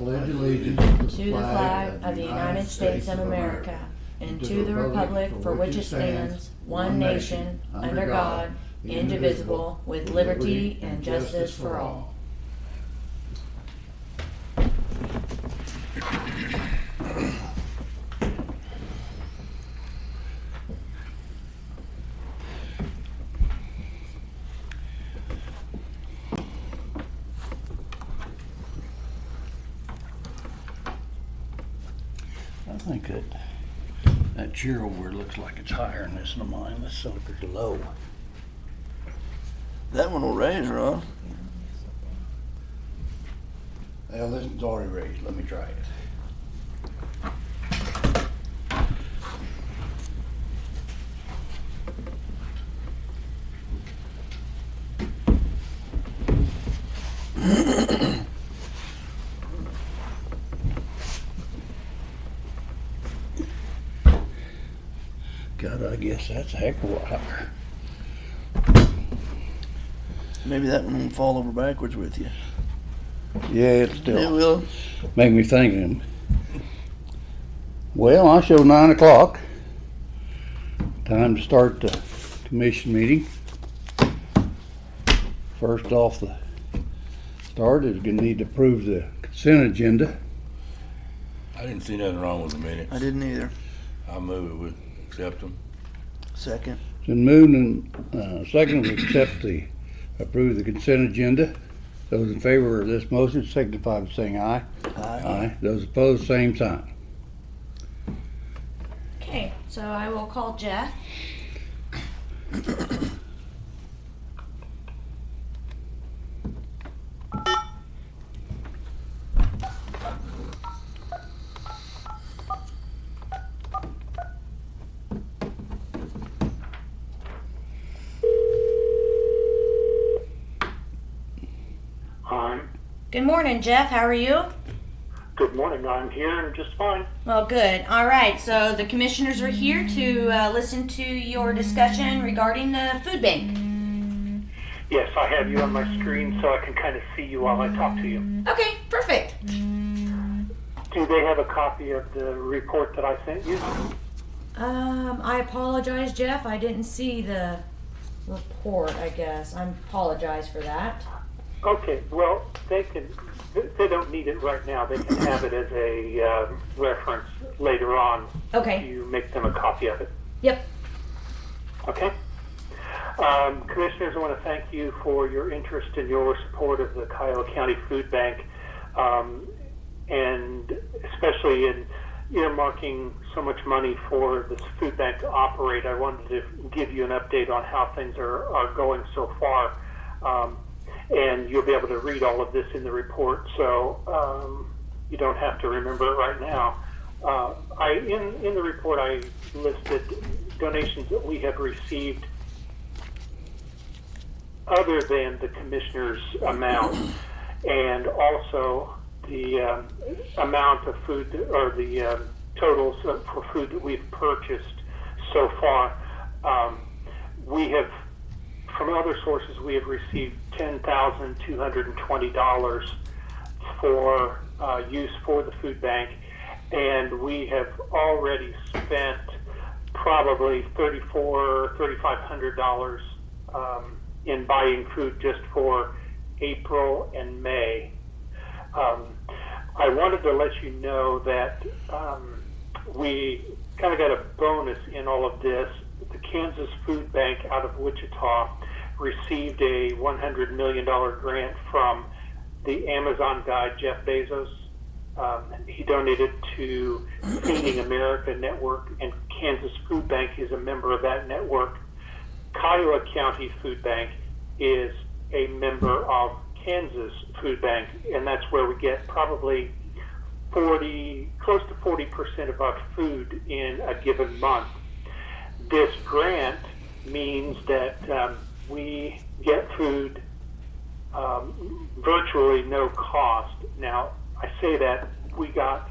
pledge allegiance to the flag of the United States of America, and to the republic for which it stands, one nation, under God, indivisible, with liberty and justice for all. I think that chair over looks like it's higher than this one of mine. This sucker's low. That one will raise, Ron. Well, this one's already raised. Let me try it. God, I guess that's a heck of a lot higher. Maybe that one won't fall over backwards with you. Yeah, it's still. It will. Make me thinking. Well, I show 9 o'clock. Time to start the commission meeting. First off the start is going to need to approve the consent agenda. I didn't see nothing wrong with the minutes. I didn't either. I move it would accept them. Second. It's been moved and second to approve the consent agenda. Those in favor of this motion signify by saying aye. Aye. Those opposed, same sign. Okay, so I will call Jeff. Hi. Good morning, Jeff. How are you? Good morning. I'm here and just fine. Well, good. All right, so the commissioners are here to listen to your discussion regarding the food bank. Yes, I have you on my screen so I can kind of see you while I talk to you. Okay, perfect. Do they have a copy of the report that I sent you? I apologize, Jeff. I didn't see the report, I guess. I apologize for that. Okay, well, they don't need it right now. They can have it as a reference later on. Okay. You make them a copy of it. Yep. Okay? Commissioners, I want to thank you for your interest and your support of the Kiowa County Food Bank, and especially in earmarking so much money for this food bank to operate. I wanted to give you an update on how things are going so far. And you'll be able to read all of this in the report, so you don't have to remember it right now. In the report, I listed donations that we have received other than the commissioner's amount, and also the amount of food, or the totals for food that we've purchased so far. We have, from other sources, we have received $10,220 for use for the food bank, and we have already spent probably $3,500 in buying food just for April and May. I wanted to let you know that we kind of got a bonus in all of this. The Kansas Food Bank out of Wichita received a $100 million grant from the Amazon guy, Jeff Bezos. He donated to Feeding America Network, and Kansas Food Bank is a member of that network. Kiowa County Food Bank is a member of Kansas Food Bank, and that's where we get probably close to 40% of our food in a given month. This grant means that we get food virtually no cost. Now, I say that we got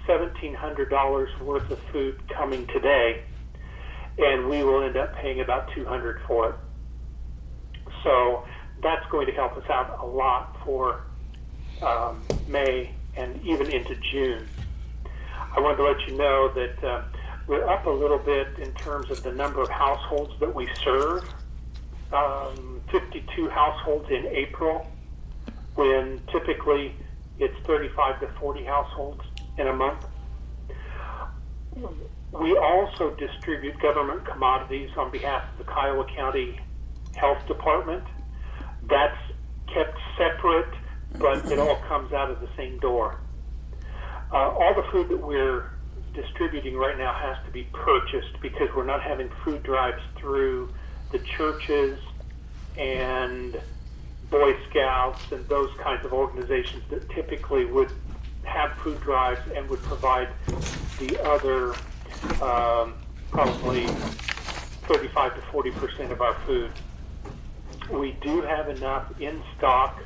$1,700 worth of food coming today, and we will end up paying about $200 for it. So that's going to help us out a lot for May and even into June. I wanted to let you know that we're up a little bit in terms of the number of households that we serve. 52 households in April, when typically it's 35 to 40 households in a month. We also distribute government commodities on behalf of the Kiowa County Health Department. That's kept separate, but it all comes out of the same door. All the food that we're distributing right now has to be purchased because we're not having food drives through the churches and Boy Scouts and those kinds of organizations that typically would have food drives and would provide the other probably 35 to 40% of our food. We do have enough in stock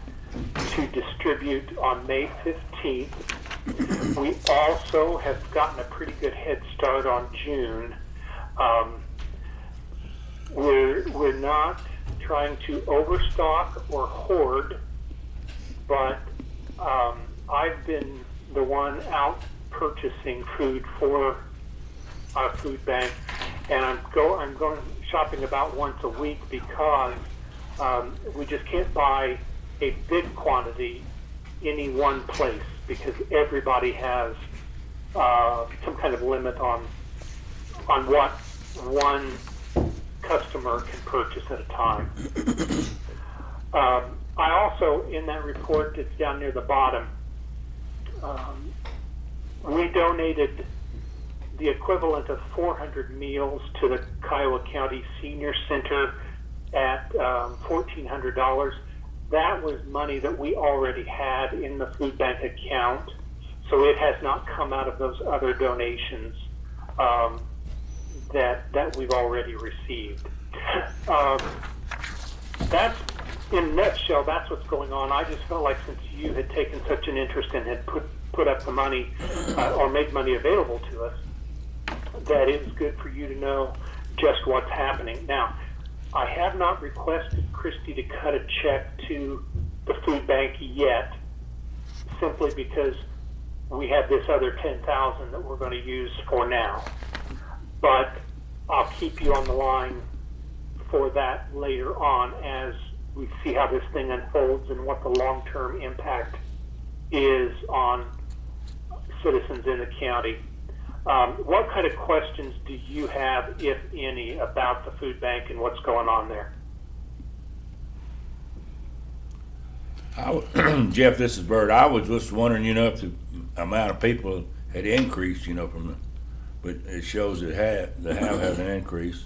to distribute on May 15th. We also have gotten a pretty good head start on June. We're not trying to overstock or hoard, but I've been the one out purchasing food for our food bank, and I'm going shopping about once a week because we just can't buy a big quantity any one place because everybody has some kind of limit on what one customer can purchase at a time. I also, in that report that's down near the bottom, we donated the equivalent of 400 meals to the Kiowa County Senior Center at $1,400. That was money that we already had in the food bank account, so it has not come out of those other donations that we've already received. That's, in a nutshell, that's what's going on. I just felt like since you had taken such an interest and had put up the money or made money available to us, that it was good for you to know just what's happening. Now, I have not requested Christy to cut a check to the food bank yet, simply because we have this other $10,000 that we're going to use for now. But I'll keep you on the line for that later on as we see how this thing unfolds and what the long-term impact is on citizens in the county. What kind of questions do you have, if any, about the food bank and what's going on there? Jeff, this is Bert. I was just wondering, if the amount of people had increased, but it shows it has an increase.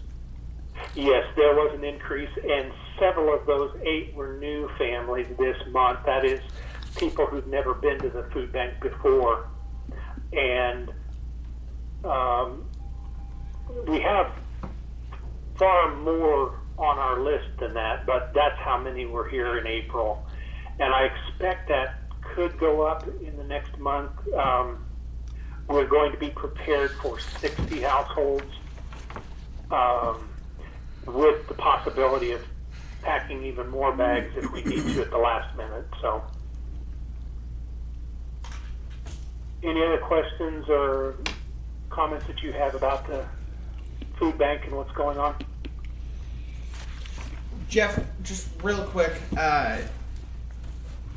Yes, there was an increase, and several of those 8 were new families this month. That is, people who've never been to the food bank before. And we have far more on our list than that, but that's how many were here in April. And I expect that could go up in the next month. We're going to be prepared for 60 households with the possibility of packing even more bags if we need to at the last minute. So, any other questions or comments that you have about the food bank and what's going on? Jeff, just real quick,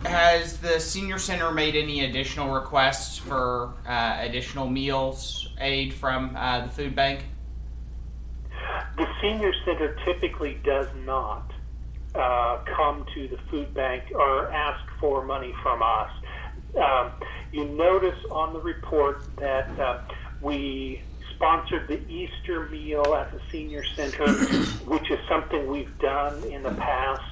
has the senior center made any additional requests for additional meals aid from the food bank? The senior center typically does not come to the food bank or ask for money from us. You notice on the report that we sponsored the Easter meal at the senior center, which is something we've done in the past.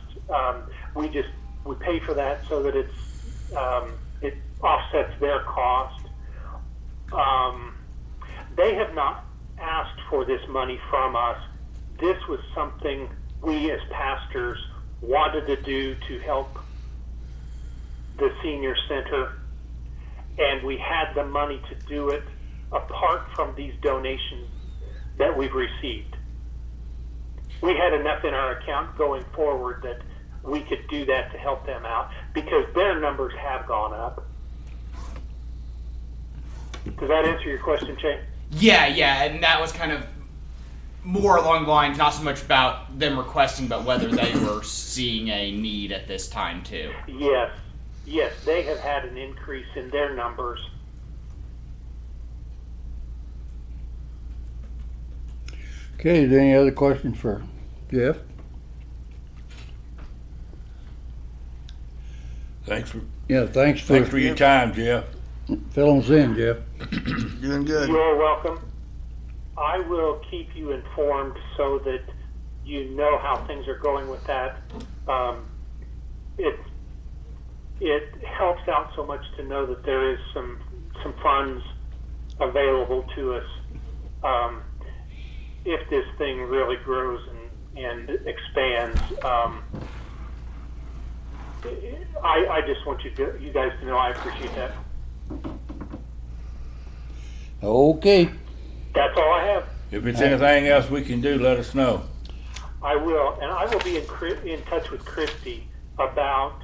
We pay for that so that it offsets their cost. They have not asked for this money from us. This was something we as pastors wanted to do to help the senior center, and we had the money to do it apart from these donations that we've received. We had enough in our account going forward that we could do that to help them out because their numbers have gone up. Does that answer your question, Shane? Yeah, and that was kind of more along the lines, not so much about them requesting, but whether they were seeing a need at this time too. Yes, they have had an increase in their numbers. Okay, is there any other questions for Jeff? Thanks for Thanks for your time, Jeff. filling us in, Jeff. Doing good. You're welcome. I will keep you informed so that you know how things are going with that. It helps out so much to know that there is some funds available to us if this thing really grows and expands. I just want you guys to know I appreciate that. Okay. That's all I have. If it's anything else we can do, let us know. I will, and I will be in touch with Christy about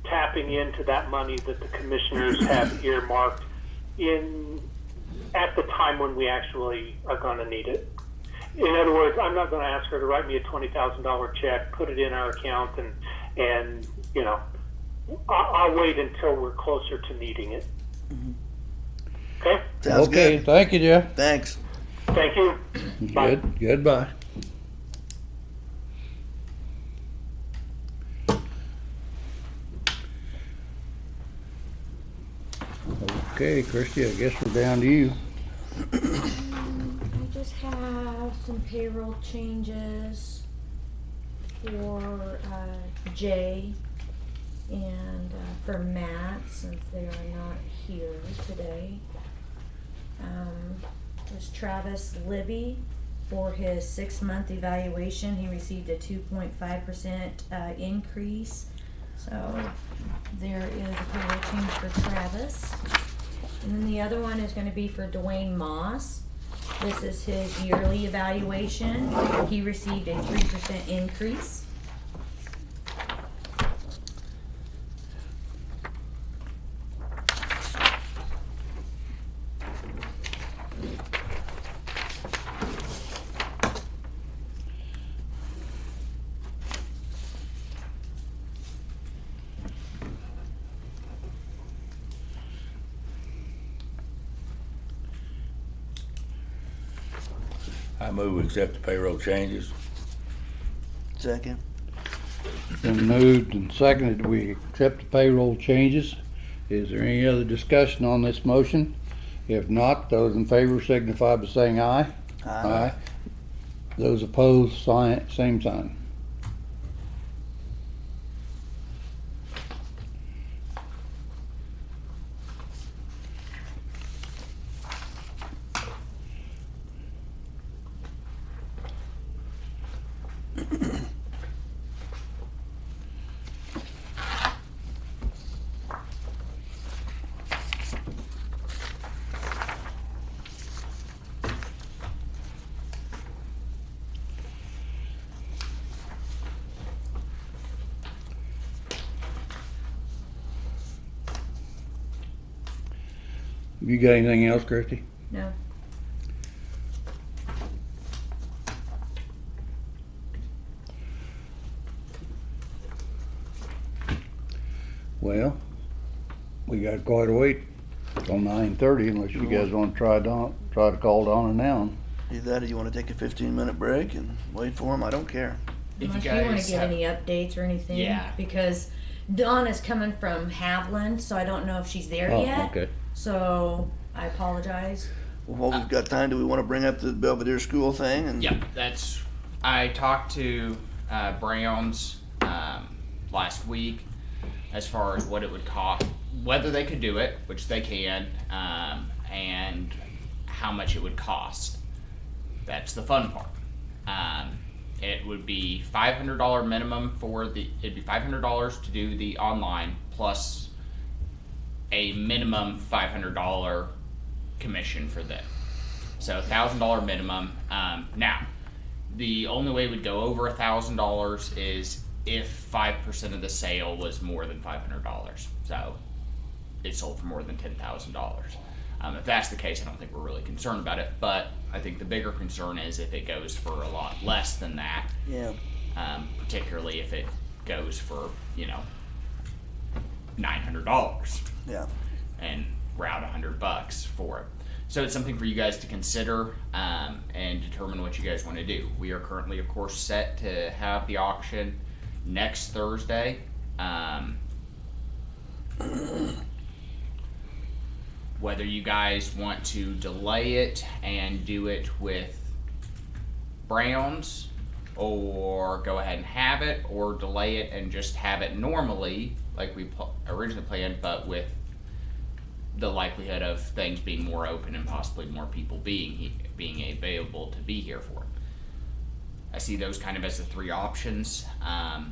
tapping into that money that the commissioners have earmarked at the time when we actually are going to need it. In other words, I'm not going to ask her to write me a $20,000 check, put it in our account, and you know, I'll wait until we're closer to needing it. Okay? Sounds Okay, good. thank you, Jeff. Thanks. Thank you. Bye. Goodbye. Okay, Christy, I guess we're down to you. I just have some payroll changes for Jay and for Matt, since they are not here today. There's Travis Libby for his 6-month evaluation. He received a 2.5% increase. So there is a payroll change for Travis. And then the other one is going to be for Dwayne Moss. This is his yearly evaluation. He received a 3% increase. I move we accept the payroll changes. Second. Been moved and seconded, we accept the payroll changes. Is there any other discussion on this motion? If not, those in favor signify by saying aye. Aye. Those opposed, same sign. You got anything else, Christy? No. Well, we got quite a wait till 9:30 unless you guys want to try to call Donna now. Either that or you want to take a 15-minute break and wait for him. I don't care. If Unless you you want guys to get have- any updates or anything. Yeah. Because Donna's coming from Haviland, so I don't know if she's there Oh, yet. okay. So I apologize. Well, while we've got time, do we want to bring up the Belvedere School thing? And Yep, I talked to Browns last week as far as what it would cost, whether they could do it, which they can, and how much it would cost. That's the fun part. It would be $500 minimum it'd be $500 to do the online plus a minimum $500 commission for them. So $1,000 minimum. Now, the only way it would go over $1,000 is if 5% of the sale was more than $500. So it sold for more than $10,000. If that's the case, I don't think we're really concerned about it. But I think the bigger concern is if it goes for a lot less than that. Yeah. Particularly if it goes for, $900. Yeah. And round $100 for it. So it's something for you guys to consider and determine what you guys want to do. We are currently, of course, set to have the auction next Thursday. Whether you guys want to delay it and do it with Browns, or go ahead and have it, or delay it and just have it normally like we originally planned, but with the likelihood of things being more open and possibly more people being available to be here for it. I see those kind of as the three options. I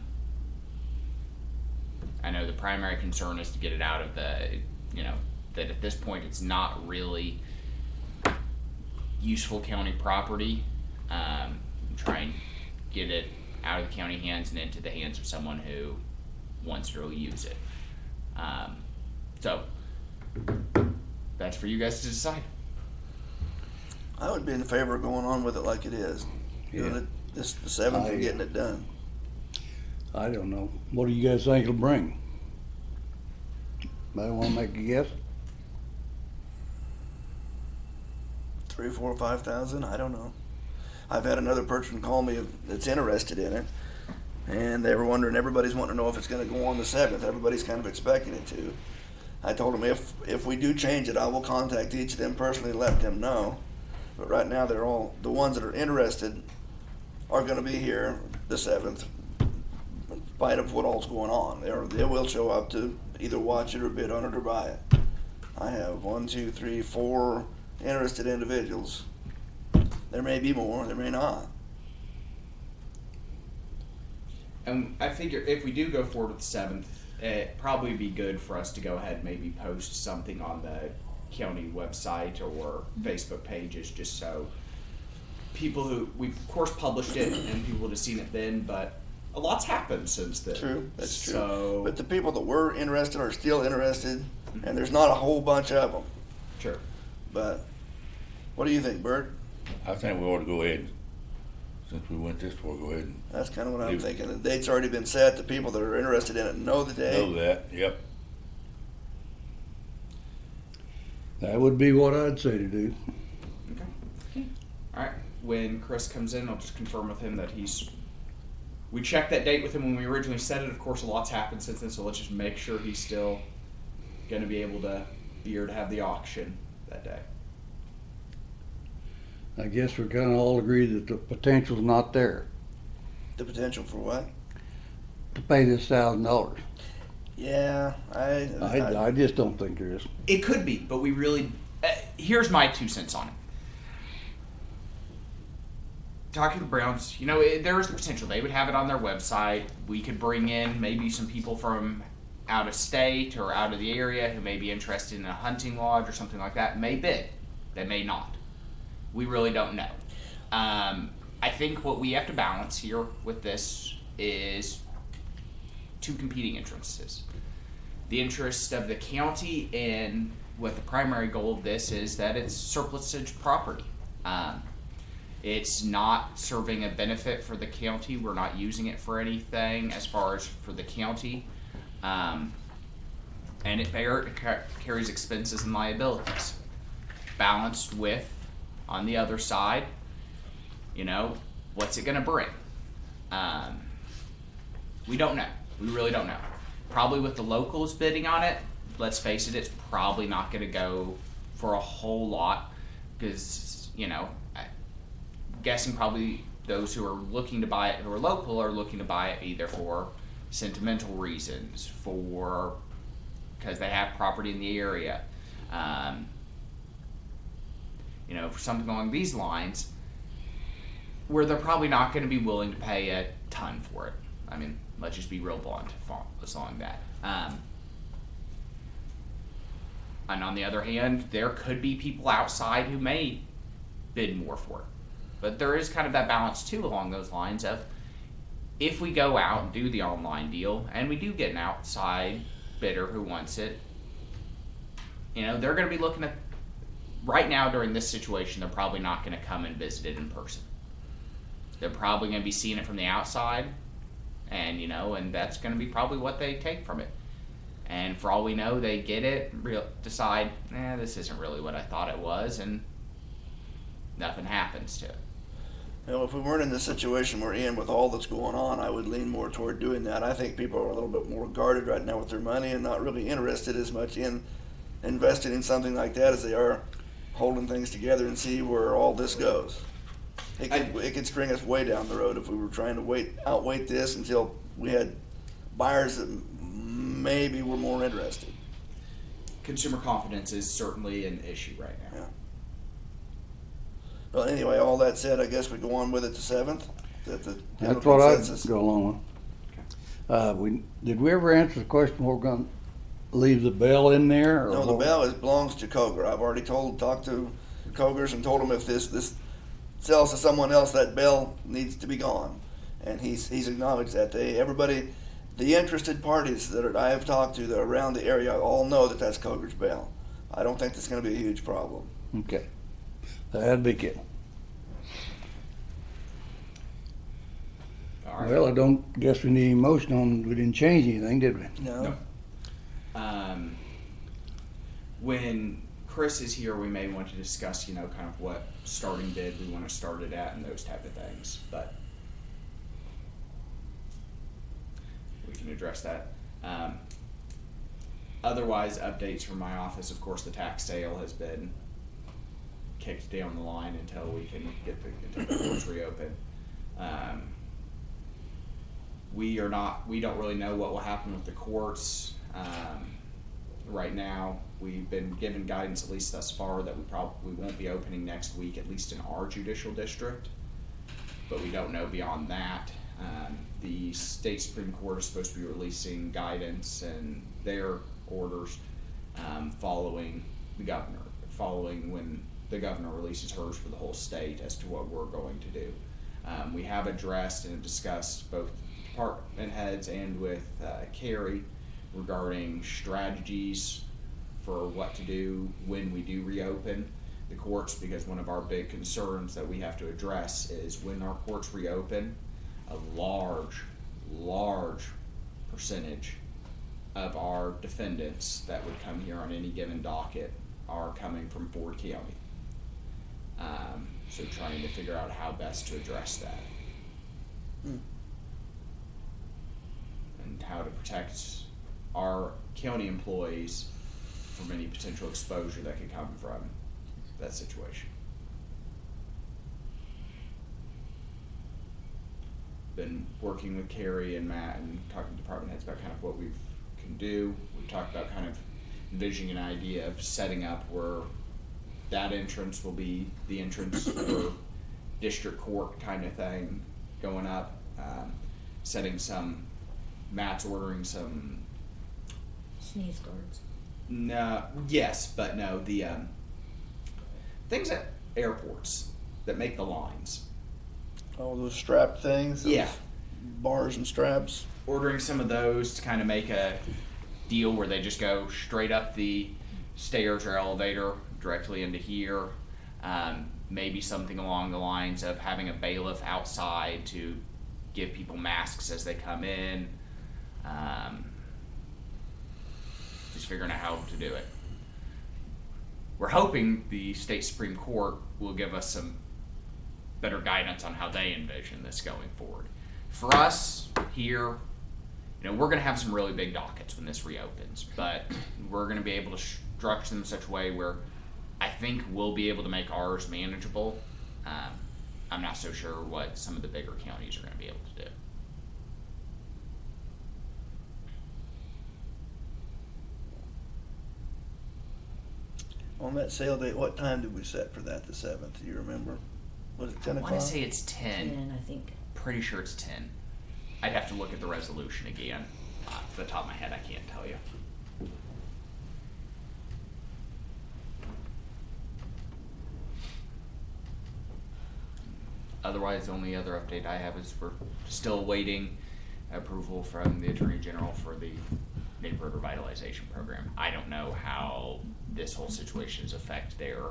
know the primary concern is to get it out of the, that at this point it's not really useful county property. Try and get it out of the county hands and into the hands of someone who wants to really use it. So that's for you guys to decide. I would be in favor of going on with it like it is. Doing it the 7th and getting it done. I don't know. What do you guys think it'll bring? I want to make a guess. 3, 4, 5,000. I don't know. I've had another person call me that's interested in it, and they were wondering. Everybody's wanting to know if it's going to go on the 7th. Everybody's kind of expecting it to. I told them if we do change it, I will contact each of them personally and let them know. But right now, they're all the ones that are interested are going to be here the 7th, in spite of what all's going on. They will show up to either watch it or bid on it or buy it. I have 1, 2, 3, 4 interested individuals. There may be more, there may not. And I figure if we do go forward with the 7th, it'd probably be good for us to go ahead and maybe post something on the county website or Facebook pages, just so people who, we've of course published it and people would have seen it then, but a lot's happened since then. True, that's true. So, but the people that were interested are still interested, and there's not a whole bunch of them. sure. But what do you think, Bert? I think we ought to go ahead, since we went this far, go ahead and That's kind of what I'm You- thinking. The date's already been set. The people that are interested in it know the date. know that, yep. That would be what I'd say to do. Okay. All right. When Chris comes in, I'll just confirm with him that we checked that date with him when we originally set it. Of course, a lot's happened since then, so let's just make sure he's still going to be able to be here to have the auction that day. I guess we kind of all agree that the potential's not there The potential for what? to pay this $1,000. Yeah, I just don't think there is. It could be, but we really. Here's my 2 cents on it. Talking to the Browns, there is the potential. They would have it on their website. We could bring in maybe some people from out of state or out of the area who may be interested in a hunting lodge or something like that. May bid. They may not. We really don't know. I think what we have to balance here with this is 2 competing interests. The interest of the county and what the primary goal of this is that it's surplusage property. It's not serving a benefit for the county. We're not using it for anything as far as for the county. And it carries expenses and liabilities. Balanced with, on the other side, what's it going to bring? We don't know. We really don't know. Probably with the locals bidding on it, let's face it, it's probably not going to go for a whole lot because, guessing probably those who are looking to buy it, who are local, are looking to buy it either for sentimental reasons, because they have property in the area, for something along these lines, where they're probably not going to be willing to pay a ton for it. I mean, let's just be real blunt along that. And on the other hand, there could be people outside who may bid more for it. But there is kind of that balance too along those lines of, if we go out and do the online deal and we do get an outside bidder who wants it, they're going to be looking at, right now during this situation, they're probably not going to come and visit it in person. They're probably going to be seeing it from the outside, and and that's going to be probably what they take from it. And for all we know, they get it, decide, this isn't really what I thought it was, and nothing happens to it. If we weren't in the situation we're in with all that's going on, I would lean more toward doing that. I think people are a little bit more guarded right now with their money and not really interested as much in investing in something like that as they are holding things together and see where all this goes. It could string us way down the road if we were trying to outwait this until we had buyers that maybe were more interested. Consumer confidence is certainly an issue right now. Yeah. Well, anyway, all that said, I guess we go on with it the 7th. That's what I'd go along with. Did we ever answer the question, we're going to leave the bell in there? Or No, the bell belongs to Collier. I've already talked to Colliers and told him if this sells to someone else, that bell needs to be gone. And he's acknowledged that. The interested parties that I have talked to that are around the area all know that that's Collier's bell. I don't think that's going to be a huge problem. Okay. That'd be good. All right. Well, I don't guess we need any motion on, we didn't change anything, did we? No. When Chris is here, we may want to discuss, kind of what starting bid we want to start it at and those type of things, but we can address that. Otherwise, updates from my office, of course, the tax sale has been kicked down the line until we can get the courts reopen. We don't really know what will happen with the courts. Right now, we've been given guidance, at least thus far, that we probably won't be opening next week, at least in our judicial district, but we don't know beyond that. The state Supreme Court is supposed to be releasing guidance and their orders following when the governor releases hers for the whole state as to what we're going to do. We have addressed and discussed both department heads and with Carrie regarding strategies for what to do when we do reopen the courts, because one of our big concerns that we have to address is when our courts reopen, a large percentage of our defendants that would come here on any given docket are coming from Ford County. So trying to figure out how best to address that. And how to protect our county employees from any potential exposure that could come from that situation. Been working with Carrie and Matt and talking to department heads about kind of what we can do. We've talked about kind of envisioning an idea of setting up where that entrance will be the entrance for district court kind of thing going up. Setting some, Matt's ordering some Sneeze guards. no, yes, but no, the things at airports that make the lines. All those strap things. Those Yeah. Bars and straps. Ordering some of those to kind of make a deal where they just go straight up the stairs or elevator directly into here. Maybe something along the lines of having a bailiff outside to give people masks as they come in. Just figuring out how to do it. We're hoping the state Supreme Court will give us some better guidance on how they envision this going forward. For us here, we're going to have some really big dockets when this reopens, but we're going to be able to structure them in such a way where I think we'll be able to make ours manageable. I'm not so sure what some of the bigger counties are going to be able to do. On that sale date, what time did we set for that, the 7th? Do you remember? Was it 10 I o'clock? want to say it's 10. 10, I think. Pretty sure it's 10. I'd have to look at the resolution again. Off the top of my head, I can't tell you. Otherwise, the only other update I have is we're still awaiting approval from the Attorney General for the neighborhood revitalization program. I don't know how this whole situation has affected their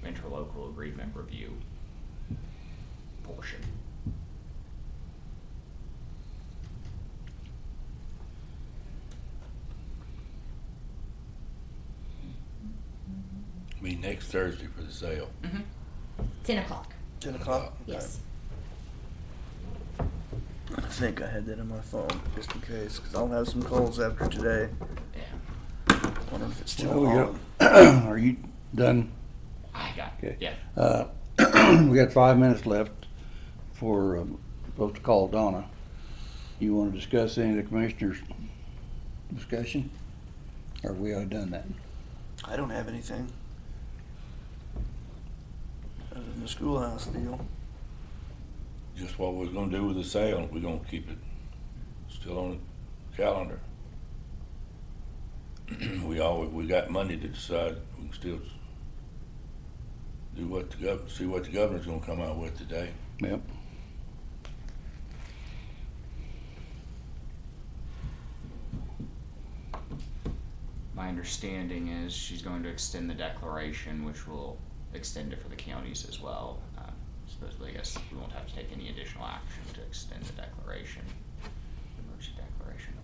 interlocal agreement review portion. Be next Thursday for the sale. 10 o'clock. 10 o'clock? Okay. Yes. I think I had that on my phone, just in case, because I'll have some calls after today. Yeah. Wonder if it's still Well, on. Are you done? I got Okay. yeah. We got 5 minutes left for supposed to call Donna. You want to discuss any of the commissioners' discussion? Or have we already done that? I don't have anything. Other than the schoolhouse deal. Just what we're gonna do with the sale. We're gonna keep it still on the calendar. We got Monday to decide. We can still do see what the governor's gonna come out with today. Yep. My understanding is she's going to extend the declaration, which will extend it for the counties as well. Supposedly, I guess we won't have to take any additional action to extend the declaration, emergency declaration.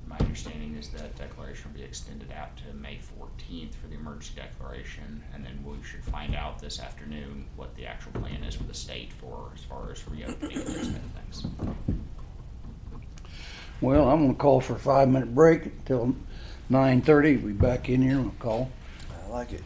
My understanding is that declaration will be extended out to May 14th for the emergency declaration, and then we should find out this afternoon what the actual plan is for the state for as far as reopening and those kind of things. Well, I'm gonna call for a 5-minute break until 9:30. We'll be back in here and we'll call. I like it.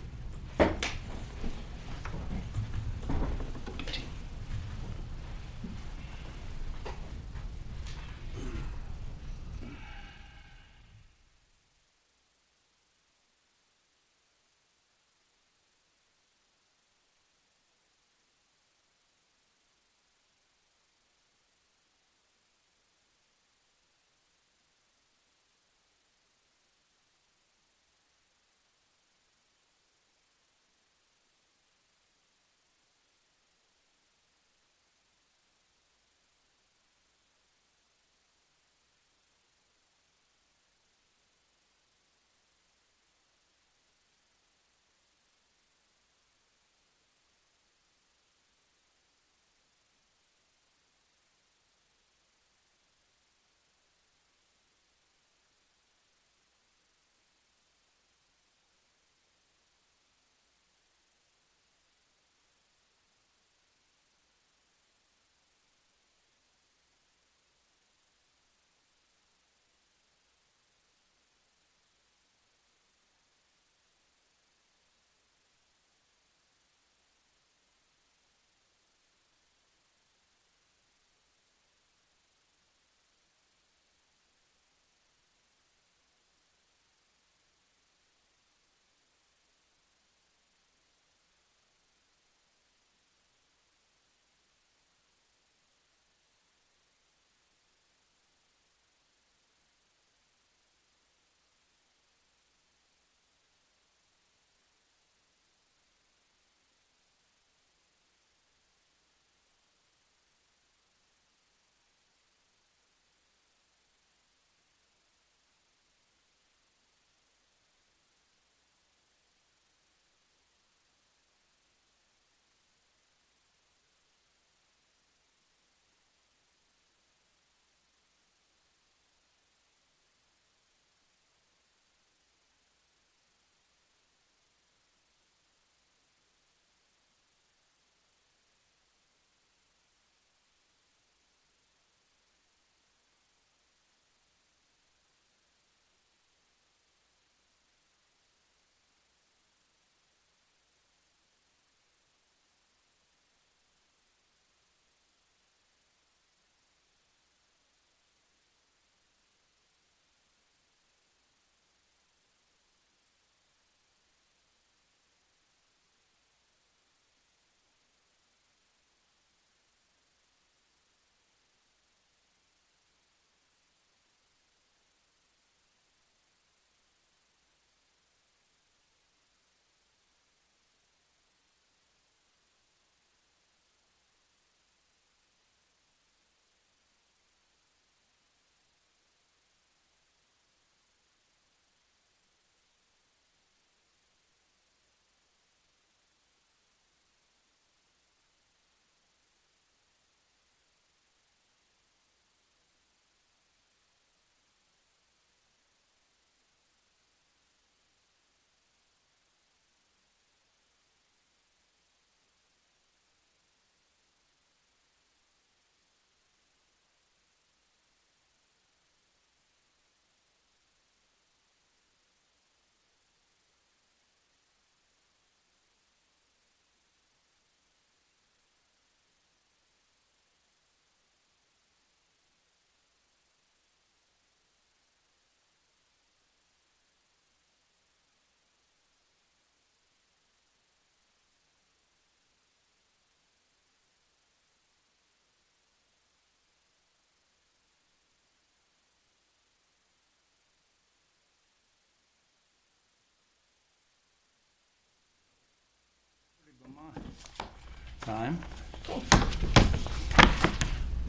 time.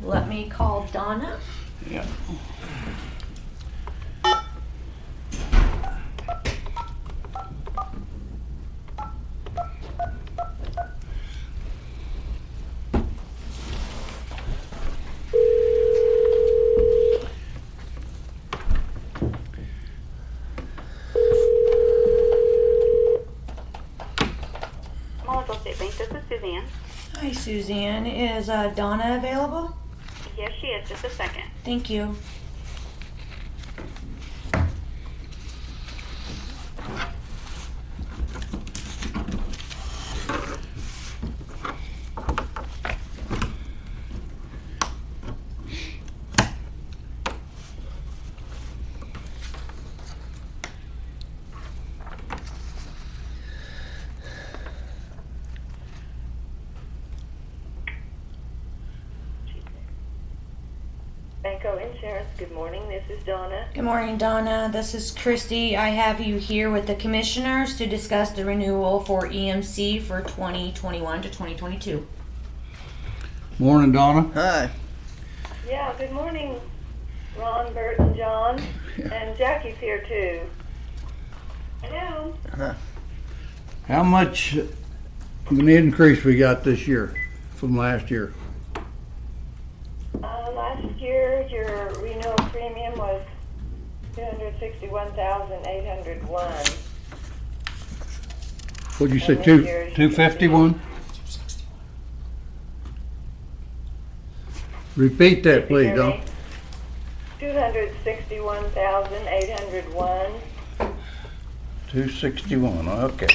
Let me call Donna. Yeah. Smallville State Bank, this is Suzanne. Hi, Suzanne. Is Donna available? Yes, she is. Just a second. Thank you. Banco Insurance, good morning. This is Donna. Good morning, Donna. This is Christy. I have you here with the commissioners to discuss the renewal for EMC for 2021 to 2022. Morning, Donna. Hi. Yeah, good morning, Ron, Bert, and John. And Jackie's here too. Hello. How much of an increase we got this year from last year? Last year, your renewal premium was $261,801. What'd you say, And this year's 251? Repeat that, please, Donna. $261,801. 261, okay.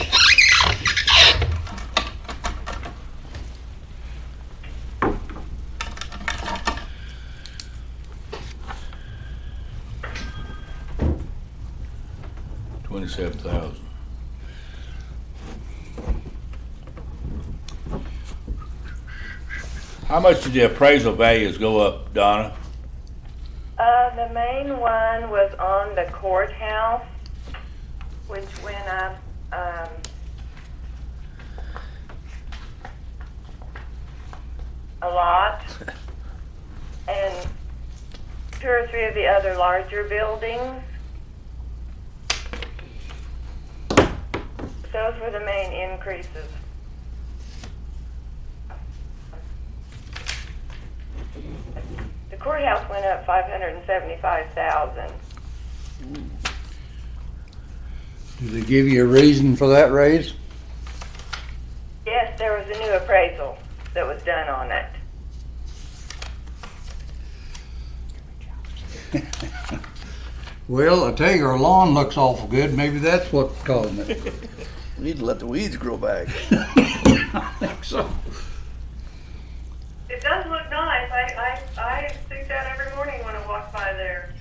$27,000. How much did the appraisal values go up, Donna? The main one was on the courthouse, which went up, a lot. And 2 or 3 of the other larger buildings. Those were the main increases. The courthouse went up $575,000. Did they give you a reason for that raise? Yes, there was a new appraisal that was done on it. Well, I tell you, our lawn looks awful good. Maybe that's what's causing it. We need to let the weeds grow back. I think so. It does look nice. I think that every morning when I walk by there.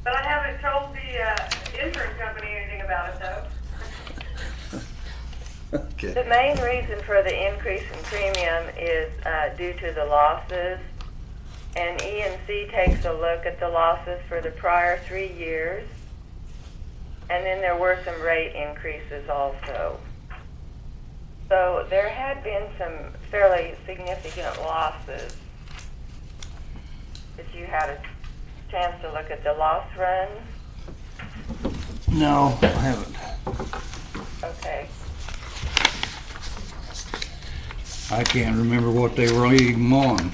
But I haven't told the insurance company anything about it though. Okay. The main reason for the increase in premium is due to the losses. And EMC takes a look at the losses for the prior 3 years. And then there were some rate increases also. So there had been some fairly significant losses. If you had a chance to look at the loss runs. No, I haven't. Okay. I can't remember what they were even on.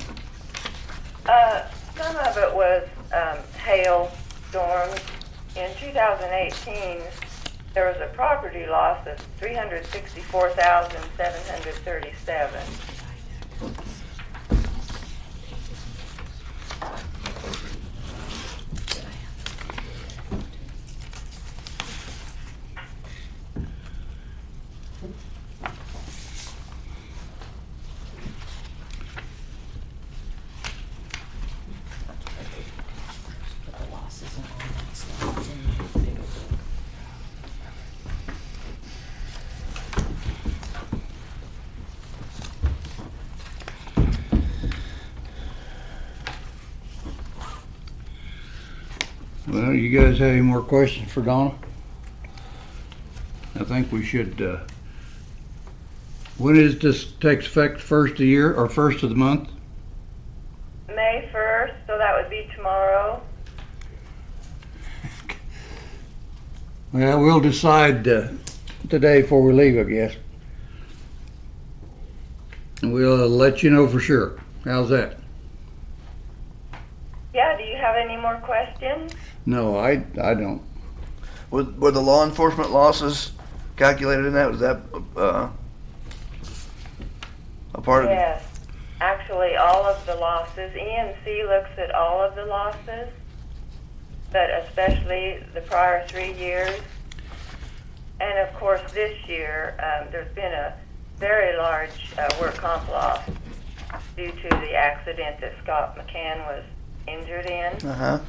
Some of it was hail storms. In 2018, there was a property loss of $364,737. Well, you guys have any more questions for Donna? I think we should When is this takes effect? First of the year or first of the month? May 1st, so that would be tomorrow. Well, we'll decide today before we leave, I guess. And we'll let you know for sure. How's that? Yeah, do you have any more questions? No, I don't. Were the law enforcement losses calculated in that? Was that a part of it? Yes. Actually, all of the losses. EMC looks at all of the losses, but especially the prior 3 years. And of course, this year, there's been a very large work comp loss due to the accident that Scott McCann was injured in. Uh-huh.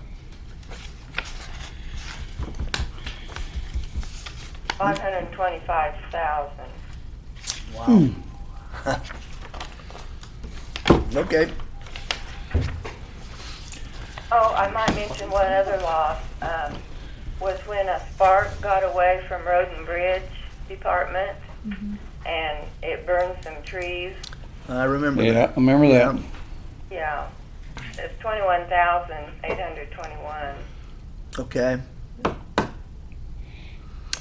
525,000. Wow. Okay. Oh, I might mention one other loss, was when a spark got away from Road and Bridge Department, and it burned some trees. I remember Yeah, that. I remember that. Yeah, it's 21,821. Okay.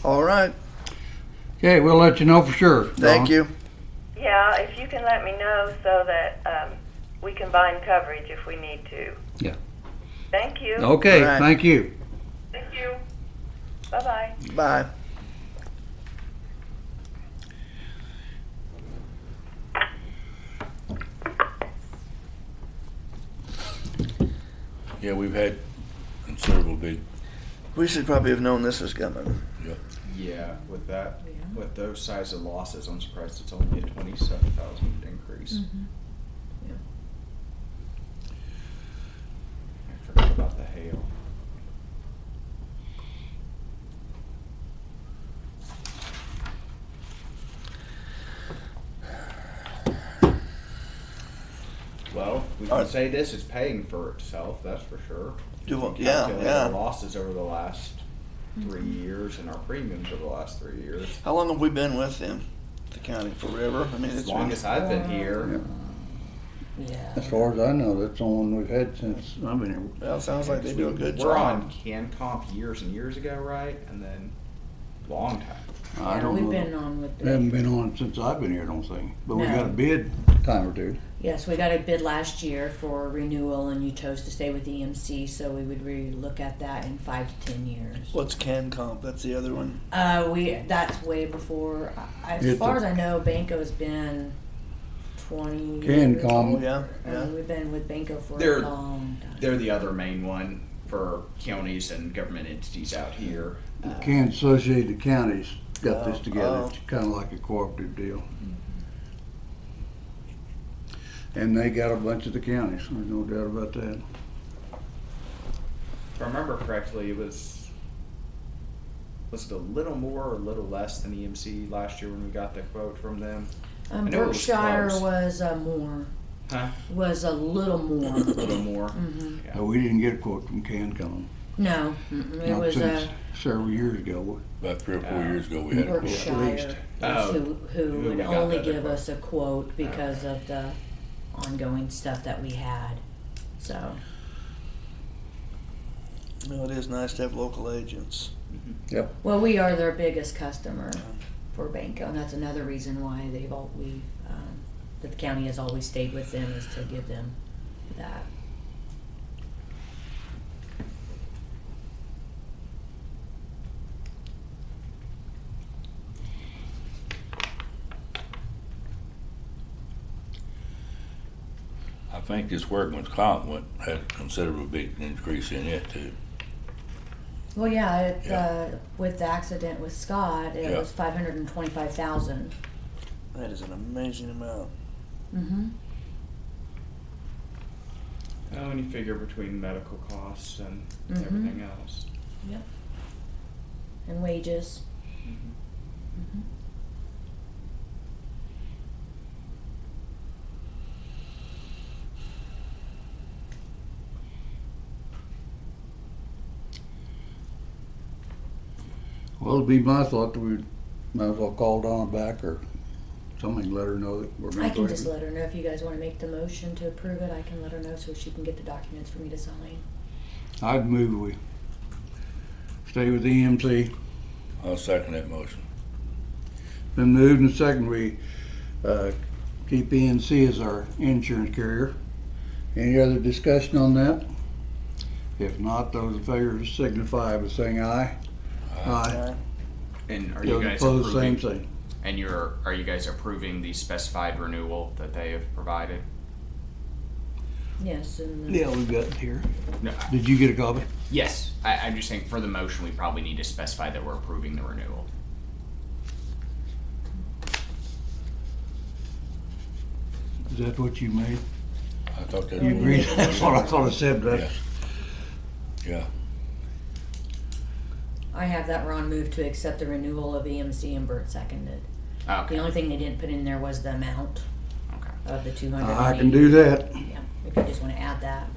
All right. Okay, we'll let you know for sure. Thank Don. you. Yeah, if you can let me know so that we can bind coverage if we need to. Yeah. Thank you. Okay, All right. thank you. Thank you. Bye-bye. Bye. Yeah, we've had considerable big, We should probably have known this was coming. Yeah, with that, with those size of losses, I'm surprised it's only a 27,000 increase. I forgot about the hail. Well, we can say this is paying for itself, that's for sure. Do what- If you yeah, calculate yeah. our losses over the last 3 years and our premiums over the last 3 years. How long have we been with them? The county forever? I mean, As it's long been, as I've been here, Yeah. As far as I know, that's the one we've had since I've been here. well, it sounds like they do a good we're job. on CanComp years and years ago, right? And then long time. I Yeah, don't we've know. been on with They haven't been on since I've been here, I don't think. But we No. got a bid time or two. Yes, we got a bid last year for renewal, and you chose to stay with EMC, so we would look at that in 5 to 10 years. What's CanComp? That's the other one. That's way before. As It's far a- as I know, Banco's been 20 years. CanCom. Oh, yeah, I yeah. mean, we've been with Banco for They're- a long time. They're the other main one for counties and government entities out here. Kansas Associated Counties got this Oh, together. oh. It's kind of like a cooperative deal. And they got a bunch of the counties, there's no doubt about that. If I remember correctly, it was it a little more or a little less than EMC last year when we got the quote from them? I know it was Berkshire close. was more. Huh? Was a little more. A little more. Mhm. But we didn't get a quote from CanCom. No, it Not was since several years ago. about 3 or 4 years ago, we had a quote. Berkshire least. is Oh, who who would we got only that give quote. us a quote because of the ongoing stuff that we had. So, Well, it is nice to have local agents. Yep. well, we are their biggest customer for Banco, and that's another reason why that the county has always stayed with them, is to give them that. I think this workman's comp had a considerable big increase in it too. Well, yeah, Yeah. with the accident with Scott, it Yeah. was 525,000. That is an amazing amount. Mm-hmm. When you figure between medical costs and Mhm. everything else. Yep. And wages. Well, it'd be my thought that we might as well call Donna back or somebody let her know that we're gonna I go can ahead just and- let her know if you guys want to make the motion to approve it. I can let her know so she can get the documents for me to sign. I'd move we stay with EMC. I'll second that motion. Been moved and second, we keep ENC as our insurance carrier. Any other discussion on that? If not, those in favor signify by saying aye. Aye. And are you Those guys opposed, same approving? thing. And are you guys approving the specified renewal that they have provided? Yes, and Yeah, we've got it here. No. Did you get a copy? Yes, I'm just saying for the motion, we probably need to specify that we're approving the renewal. Is that what you made? I thought that You was. agreed? That's what I thought I said, but Yeah. Yeah. I have that Ron moved to accept the renewal of EMC and Bert seconded. Okay. The only thing they didn't put in there was the amount Okay. of the 280. I can do that. Yeah, if you just want to add that.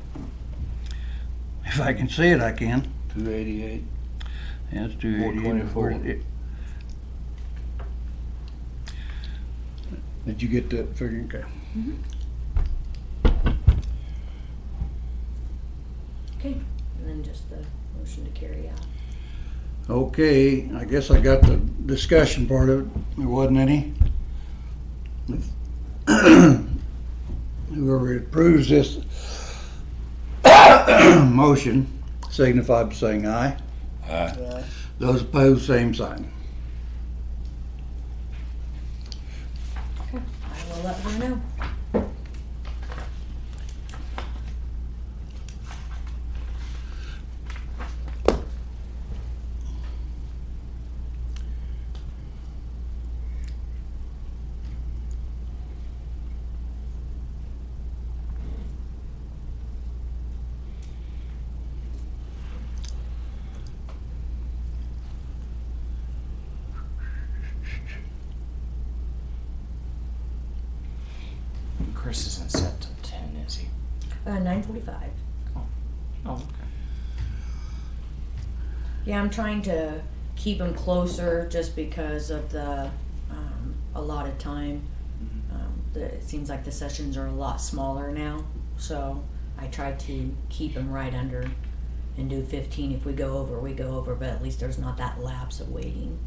If I can see it, I can. 288. That's 288. 424. Did you get that figure? Okay. Okay, and then just the motion to carry out. Okay, I guess I got the discussion part of it. There wasn't any. Whoever approves this motion signify by saying aye. Aye. Those opposed, same sign. I will let her know. Chris isn't set till 10, is he? 9:45. Oh, okay. Yeah, I'm trying to keep them closer just because of the allotted time. It seems like the sessions are a lot smaller now, so I try to keep them right under and do 15. If we go over, we go over, but at least there's not that lapse of waiting.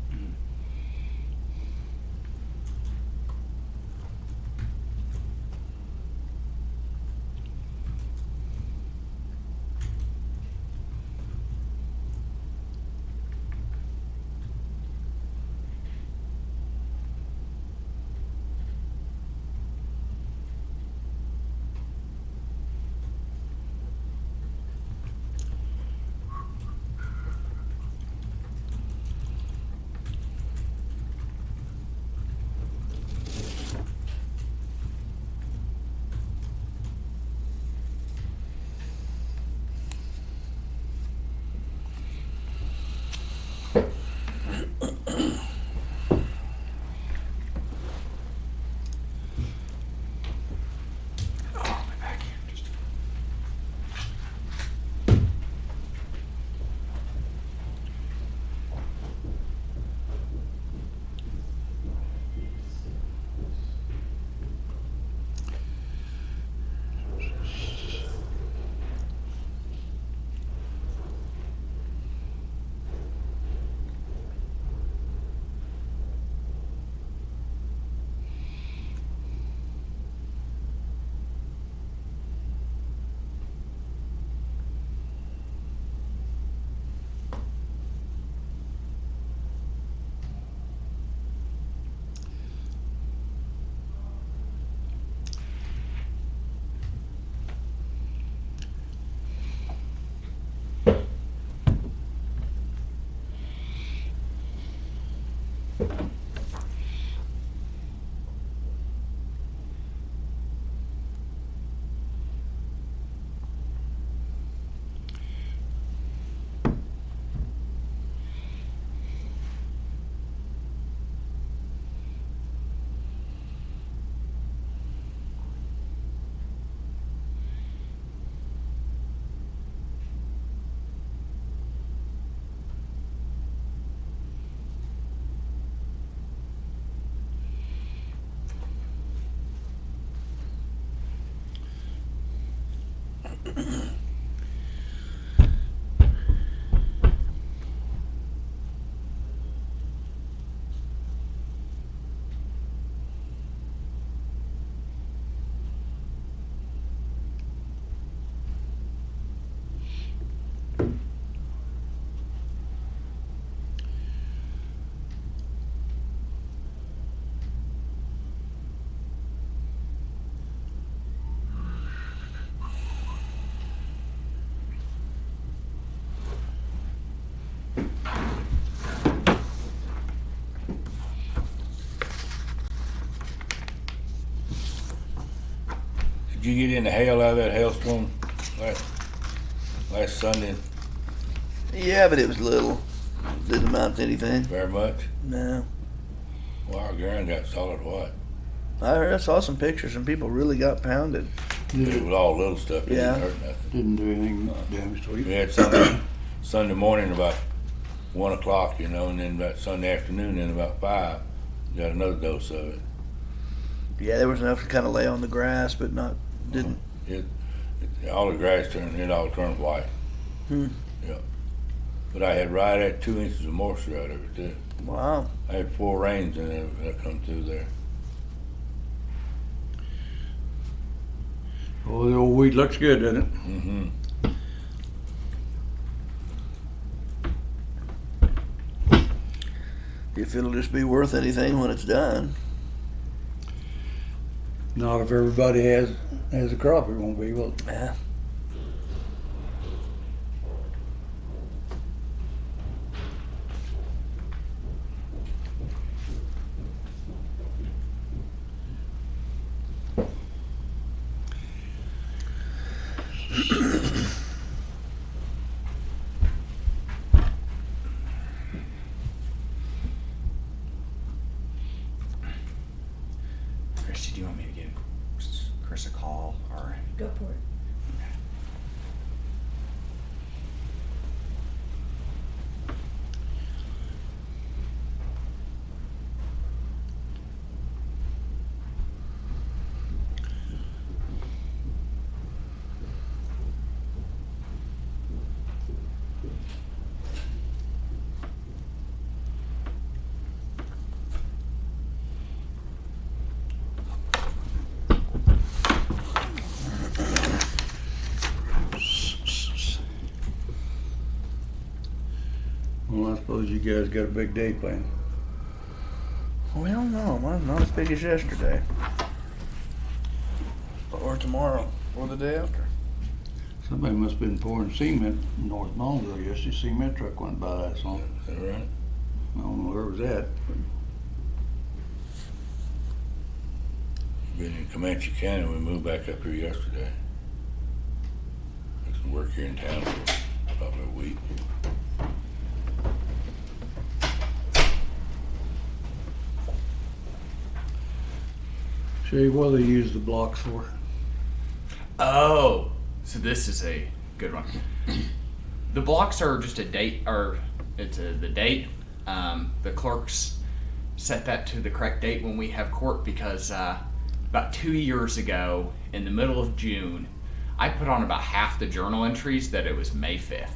Did you get any hail out of that hailstorm last Sunday? Yeah, but it was little. Didn't amount to anything. Very much? No. Well, our ground got solid white. I saw some pictures and people really got pounded. It was all little stuff. It Yeah. didn't hurt nothing. Didn't do anything damage to We you. had Sunday morning about 1 o'clock, and then about Sunday afternoon, then about 5, got another dose of it. Yeah, there was enough to kind of lay on the grass, but didn't. All the grass all turned white. Hmm. Yeah. But I had right at 2 inches of moisture out of it too. Wow. I had 4 rains in it that come through there. Oh, the old wheat looks good, doesn't it? Mm-hmm. If it'll just be worth anything when it's done. Not if everybody has a crop, it won't be, will it? Yeah. Christy, do you want me to give Chris a call or? Go for it. Well, I suppose you guys got a big day planned. Well, no, mine's not as big as yesterday. Or tomorrow, or the day after. Somebody must have been pouring cement in North Monroe yesterday. Cement truck went by that song. Is that right? I don't know where it was at. Been in Comanche County. We moved back up here yesterday. Did some work here in town for probably a week. Shay, what do they use the blocks for? Oh, so this is a good one. The blocks are just a date, or the date. The clerks set that to the correct date when we have court because about 2 years ago, in the middle of June, I put on about half the journal entries that it was May 5th.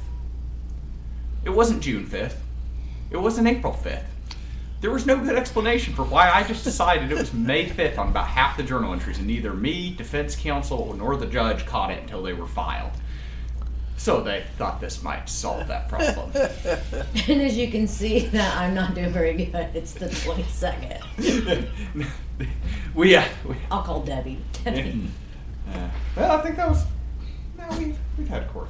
It wasn't June 5th. It wasn't April 5th. There was no good explanation for why I just decided it was May 5th on about half the journal entries, and neither me, defense counsel, nor the judge caught it until they were filed. So they thought this might solve that problem. And as you can see, that I'm not doing very good. It's the 22nd. I'll call Debbie. Well, I think that was. No, we've had court.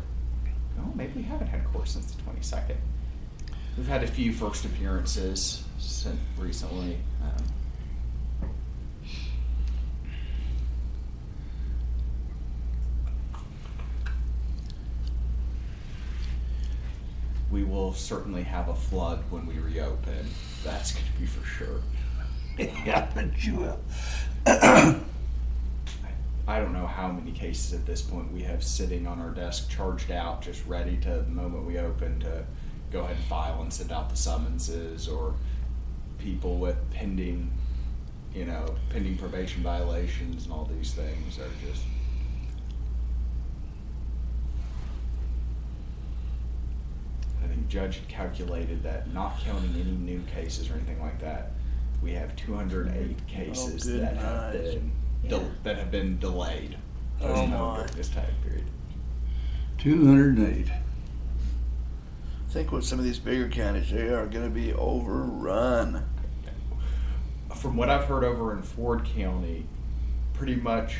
No, maybe we haven't had court since the 22nd. We've had a few first appearances recently. We will certainly have a flood when we reopen. That's going to be for sure. Yeah, I bet you will. I don't know how many cases at this point we have sitting on our desk charged out, just ready to, the moment we open, to go ahead and file and send out the summonses, or people with pending probation violations and all these things are just judge had calculated that, not counting any new cases or anything like that, we have 208 cases good that have night. been that have been delayed. Oh my. This time period. 208. I think with some of these bigger counties, they are going to be overrun. From what I've heard over in Ford County, pretty much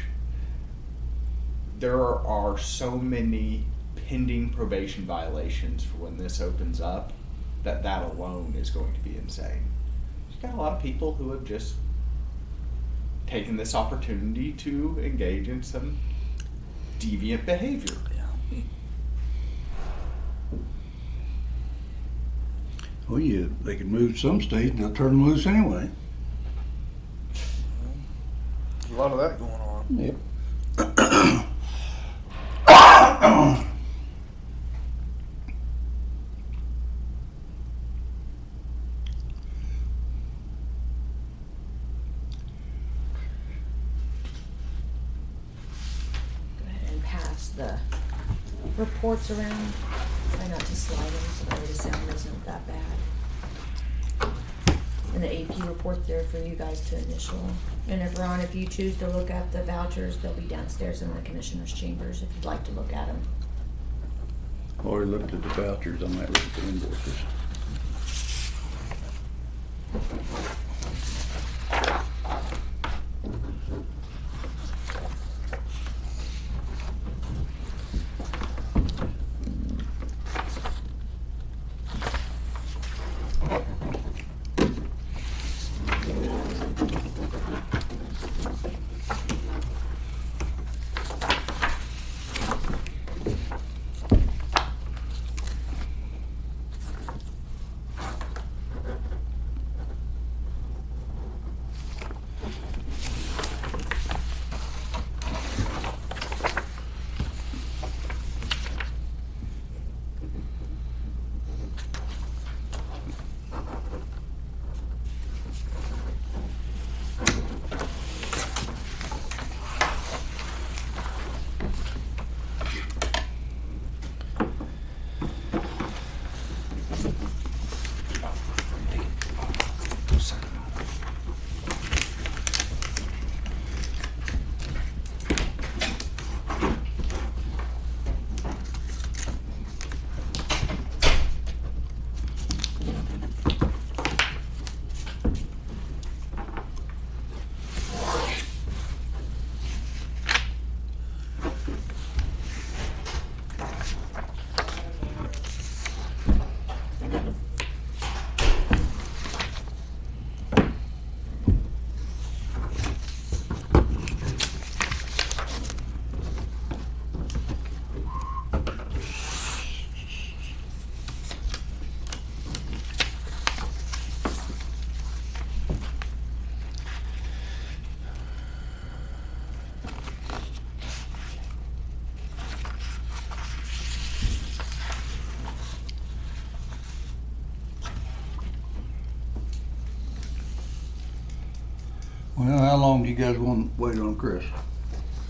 there are so many pending probation violations for when this opens up that alone is going to be insane. You've got a lot of people who have just taken this opportunity to engage in some deviant behavior. Well, they can move some states and they'll turn them loose anyway. There's a lot of that going on. Yep. Go ahead and pass the reports around. Try not to slide them so that way the sound isn't that bad. And the AP report there for you guys to initial. And if Ron, if you choose to look at the vouchers, they'll be downstairs in the commissioner's chambers if you'd like to look at them. Already looked at the vouchers on that list of invoices. Well, how long do you guys want to wait on Chris?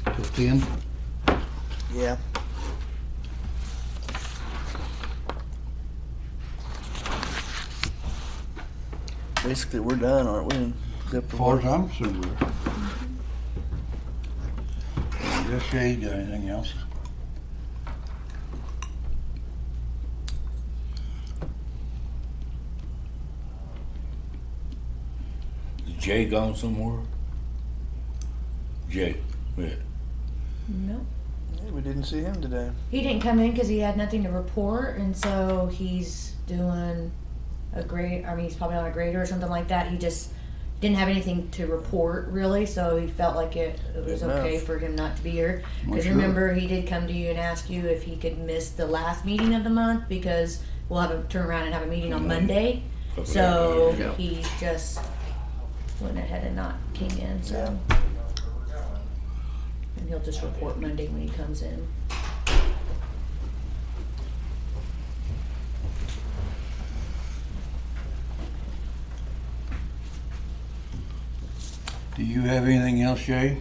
Till 10? Yeah. Basically, we're done, aren't we? Except As far as I'm concerned, we're. Just Shay got anything else? Is Jay gone somewhere? Jay, yeah. Nope. Yeah, we didn't see him today. He didn't come in because he had nothing to report, and so he's doing a grade. I mean, he's probably on a grader or something like that. He just didn't have anything to report really, so he felt like it was Good okay enough. for him not to be here. Well, Because sure. remember, he did come to you and ask you if he could miss the last meeting of the month because we'll have a turn around and have a meeting on Monday. So Yeah. he just went ahead and not came in. So. Yeah. And he'll just report Monday when he comes in. Do you have anything else, Jay?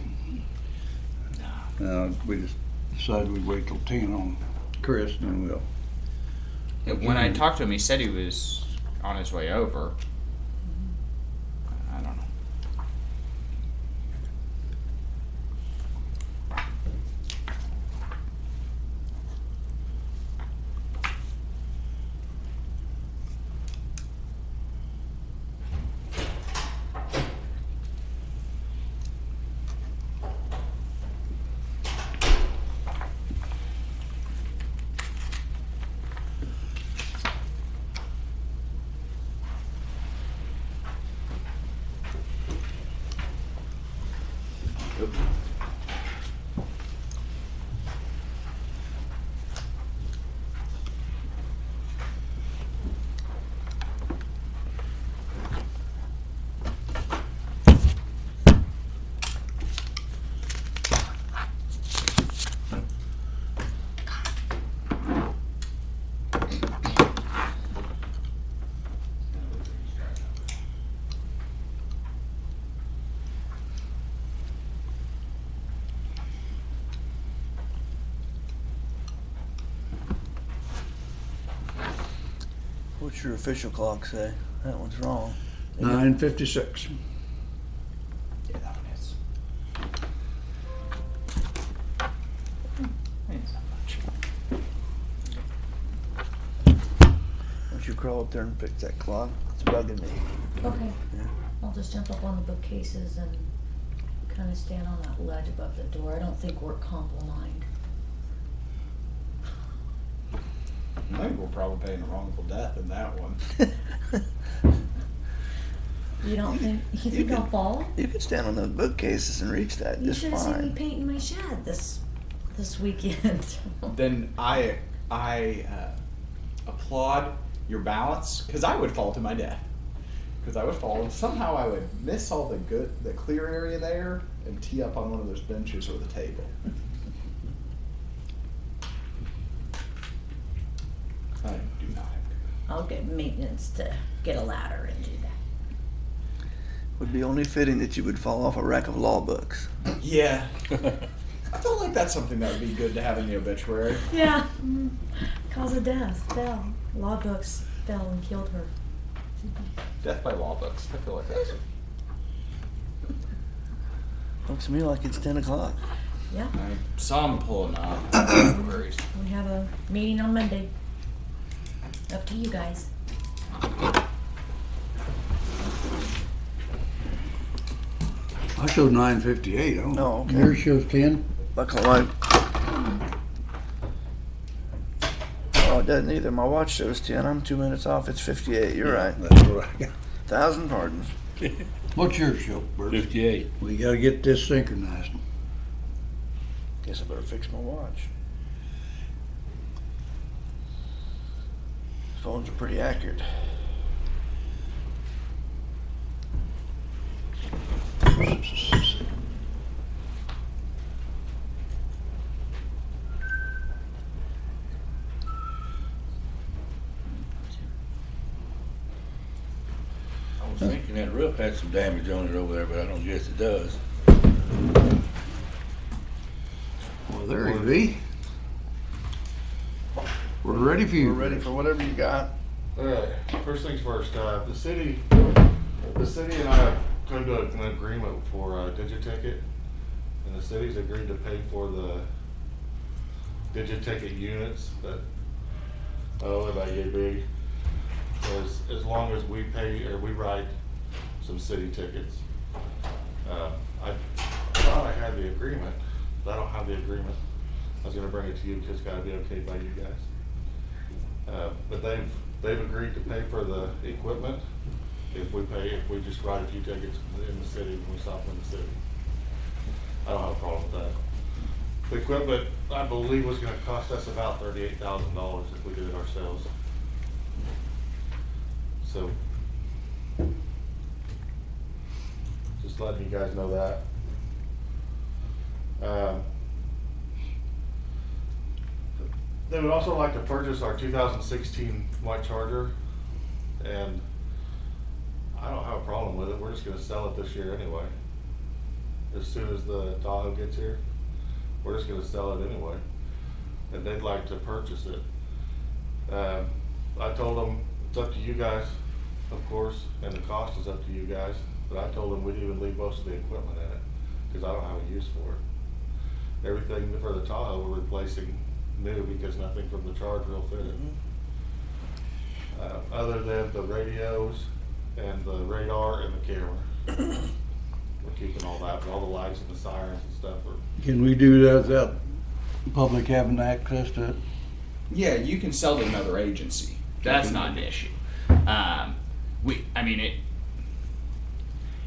No. We just decided we'd wait till 10 on Chris, and then we'll When I talked to him, he said he was on his way over. I don't know. What's your official clock say? That one's wrong. 9:56. Yeah, that one is. It's not much. Why don't you crawl up there and fix that clock? It's bugging me. Okay. Yeah. I'll just jump up on the bookcases and kind of stand on that ledge above the door. I don't think we're comp will mind. I think we're probably paying a wrongful death in that one. You don't think, you think I'll fall? You could stand on those bookcases and reach that You just should have seen me fine. painting my shed this weekend. Then I applaud your balance, because I would fall to my death. Because I would fall and somehow I would miss all the clear area there and tee up on one of those benches or the table. I do not have I'll get maintenance to get a ladder and do that. Would be only fitting that you would fall off a rack of law books. good. Yeah. I felt like that's something that would be good to have in the obituary. Yeah. Cause of death, fell. Law books fell and killed her. Death by law books. I feel like that's Looks to me like it's 10 o'clock. Yeah. I saw him pulling up. No worries. We have a meeting on Monday. Up to you guys. I showed 9:58. I don't know. Oh, okay. Yours shows 10. Buckle like. Oh, it doesn't either. My watch shows 10. I'm 2 minutes off. It's 58. You're right. That's what I got. 1,000 pardons. What's yours show, Bert? 58. We gotta get this synchronized. Guess I better fix my watch. Phones are pretty accurate. I was thinking that roof had some damage on it over there, but I don't guess it does. Well, there you be. We're ready for you. We're ready for whatever you got. All right. First things first. The city and I have come to an agreement for a Digiticket, and the city's agreed to pay for the Digiticket units that LAB, as long as we pay or we write some city tickets. I thought I had the agreement, but I don't have the agreement. I was going to bring it to you because it's got to be okay by you guys. But they've agreed to pay for the equipment if we just write a few tickets in the city when we stop in the city. I don't have a problem with that. The equipment, I believe, was going to cost us about $38,000 if we did it ourselves. So, just letting you guys know that. They would also like to purchase our 2016 white Charger, and I don't have a problem with it. We're just going to sell it this year anyway. As soon as the Tahoe gets here, we're just going to sell it anyway, and they'd like to purchase it. I told them, it's up to you guys, of course, and the cost is up to you guys, but I told them we'd even leave most of the equipment in it, because I don't have a use for it. Everything for the Tahoe we're replacing new because nothing from the Charge will fit it. Other than the radios and the radar and the camera. We're keeping all that, but all the lights and the sirens and stuff are. Can we do that without the public having access to it? Yeah, you can sell to another agency. That's not an issue.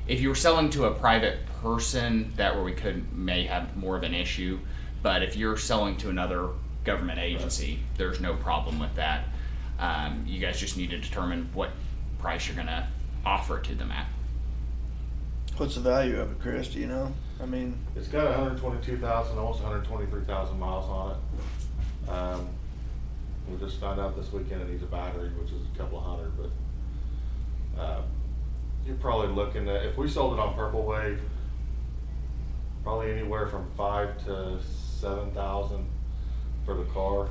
If you were selling to a private person, that where we may have more of an issue. But if you're selling to another government agency, there's no problem with that. You guys just need to determine what price you're gonna offer it to them at. What's the value of it, Chris? Do you know? I mean, It's got 122,000, almost 123,000 miles on it. We just found out this weekend it needs a battery, which is a couple of hundred, but you're probably looking at, if we sold it on Purple Wave, probably anywhere from 5,000 to 7,000 for the car.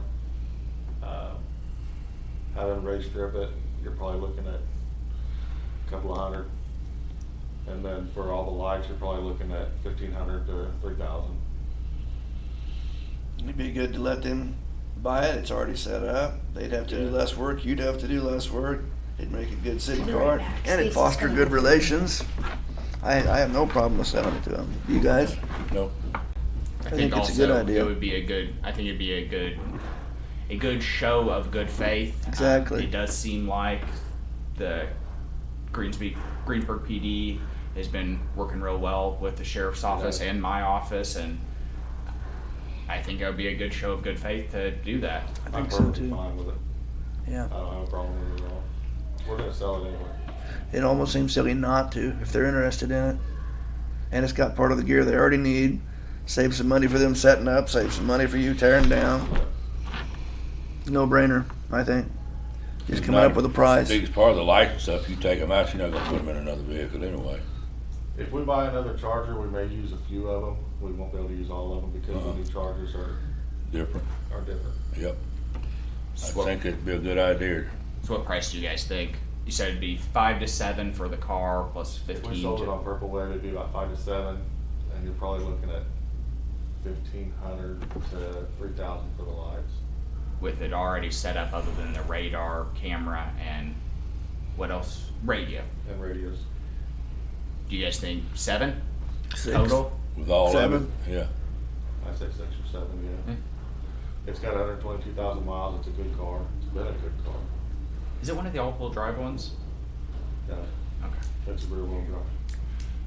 Having race strip it, you're probably looking at a couple of hundred. And then for all the lights, you're probably looking at 1,500 to 3,000. it'd be good to let them buy it. It's already set up. They'd have to do less work. You'd have to do less work. It'd make a good city car, and it'd foster good relations. I have no problem with selling it to them. You guys? No. I think it's a also good idea. It would be a good show of good faith. Exactly. It does seem like the Greensburg PD has been working real well with the sheriff's office and my office, and I think it would be a good show of good faith to do that. I I'm think so perfectly too. fine with it. Yeah. I don't have a problem with it at all. We're gonna sell it anyway. It almost seems silly not to if they're interested in it. And it's got part of the gear they already need. Save some money for them setting up, save some money for you tearing down. No brainer, I think. Just coming up with a price. The biggest part of the light and stuff, you take them out, you're not gonna put them in another vehicle anyway. If we buy another Charger, we may use a few of them. We won't be able to use all of them because the new Chargers are Different. different. Yep. I So think it'd be a good idea. what price do you guys think? You said it'd be 5 to 7 for the car plus If 15 we sold it to, on Purple Wave, it'd be about 5 to 7, and you're probably looking at 1,500 to 3,000 for the lights. with it already set up other than the radar, camera, and what else? Radio. And radios. Do you guys think 7 6. total? With all of it, 7? yeah. I'd say 6 or 7, yeah. It's got 122,000 miles. It's a good car. It's been a good car. Is it one of the all-wheel drive ones? Yeah, Okay. it's a rear wheel drive.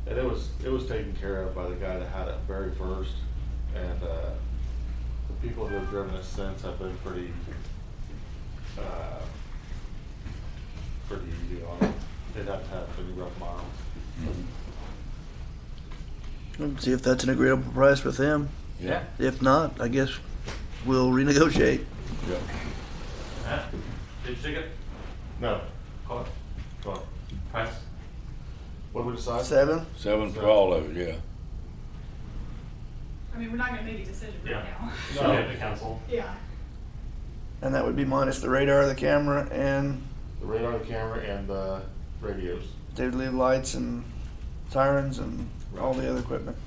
And it was taken care of by the guy that had it very first. And the people who have driven it since have been pretty easy on it. They'd have to have pretty rough miles. Let's see if that's an agreeable price with them. Yeah. If not, I guess we'll renegotiate. Yeah. Did you take it? No. Call it. Call it. Price? What did we decide? 7? 7 for all of it, yeah. I mean, we're not gonna make a decision right now. No. The council. Yeah. And that would be minus the radar, the camera, and The radar, the camera, and the radios. they would leave lights and sirens and all the other equipment.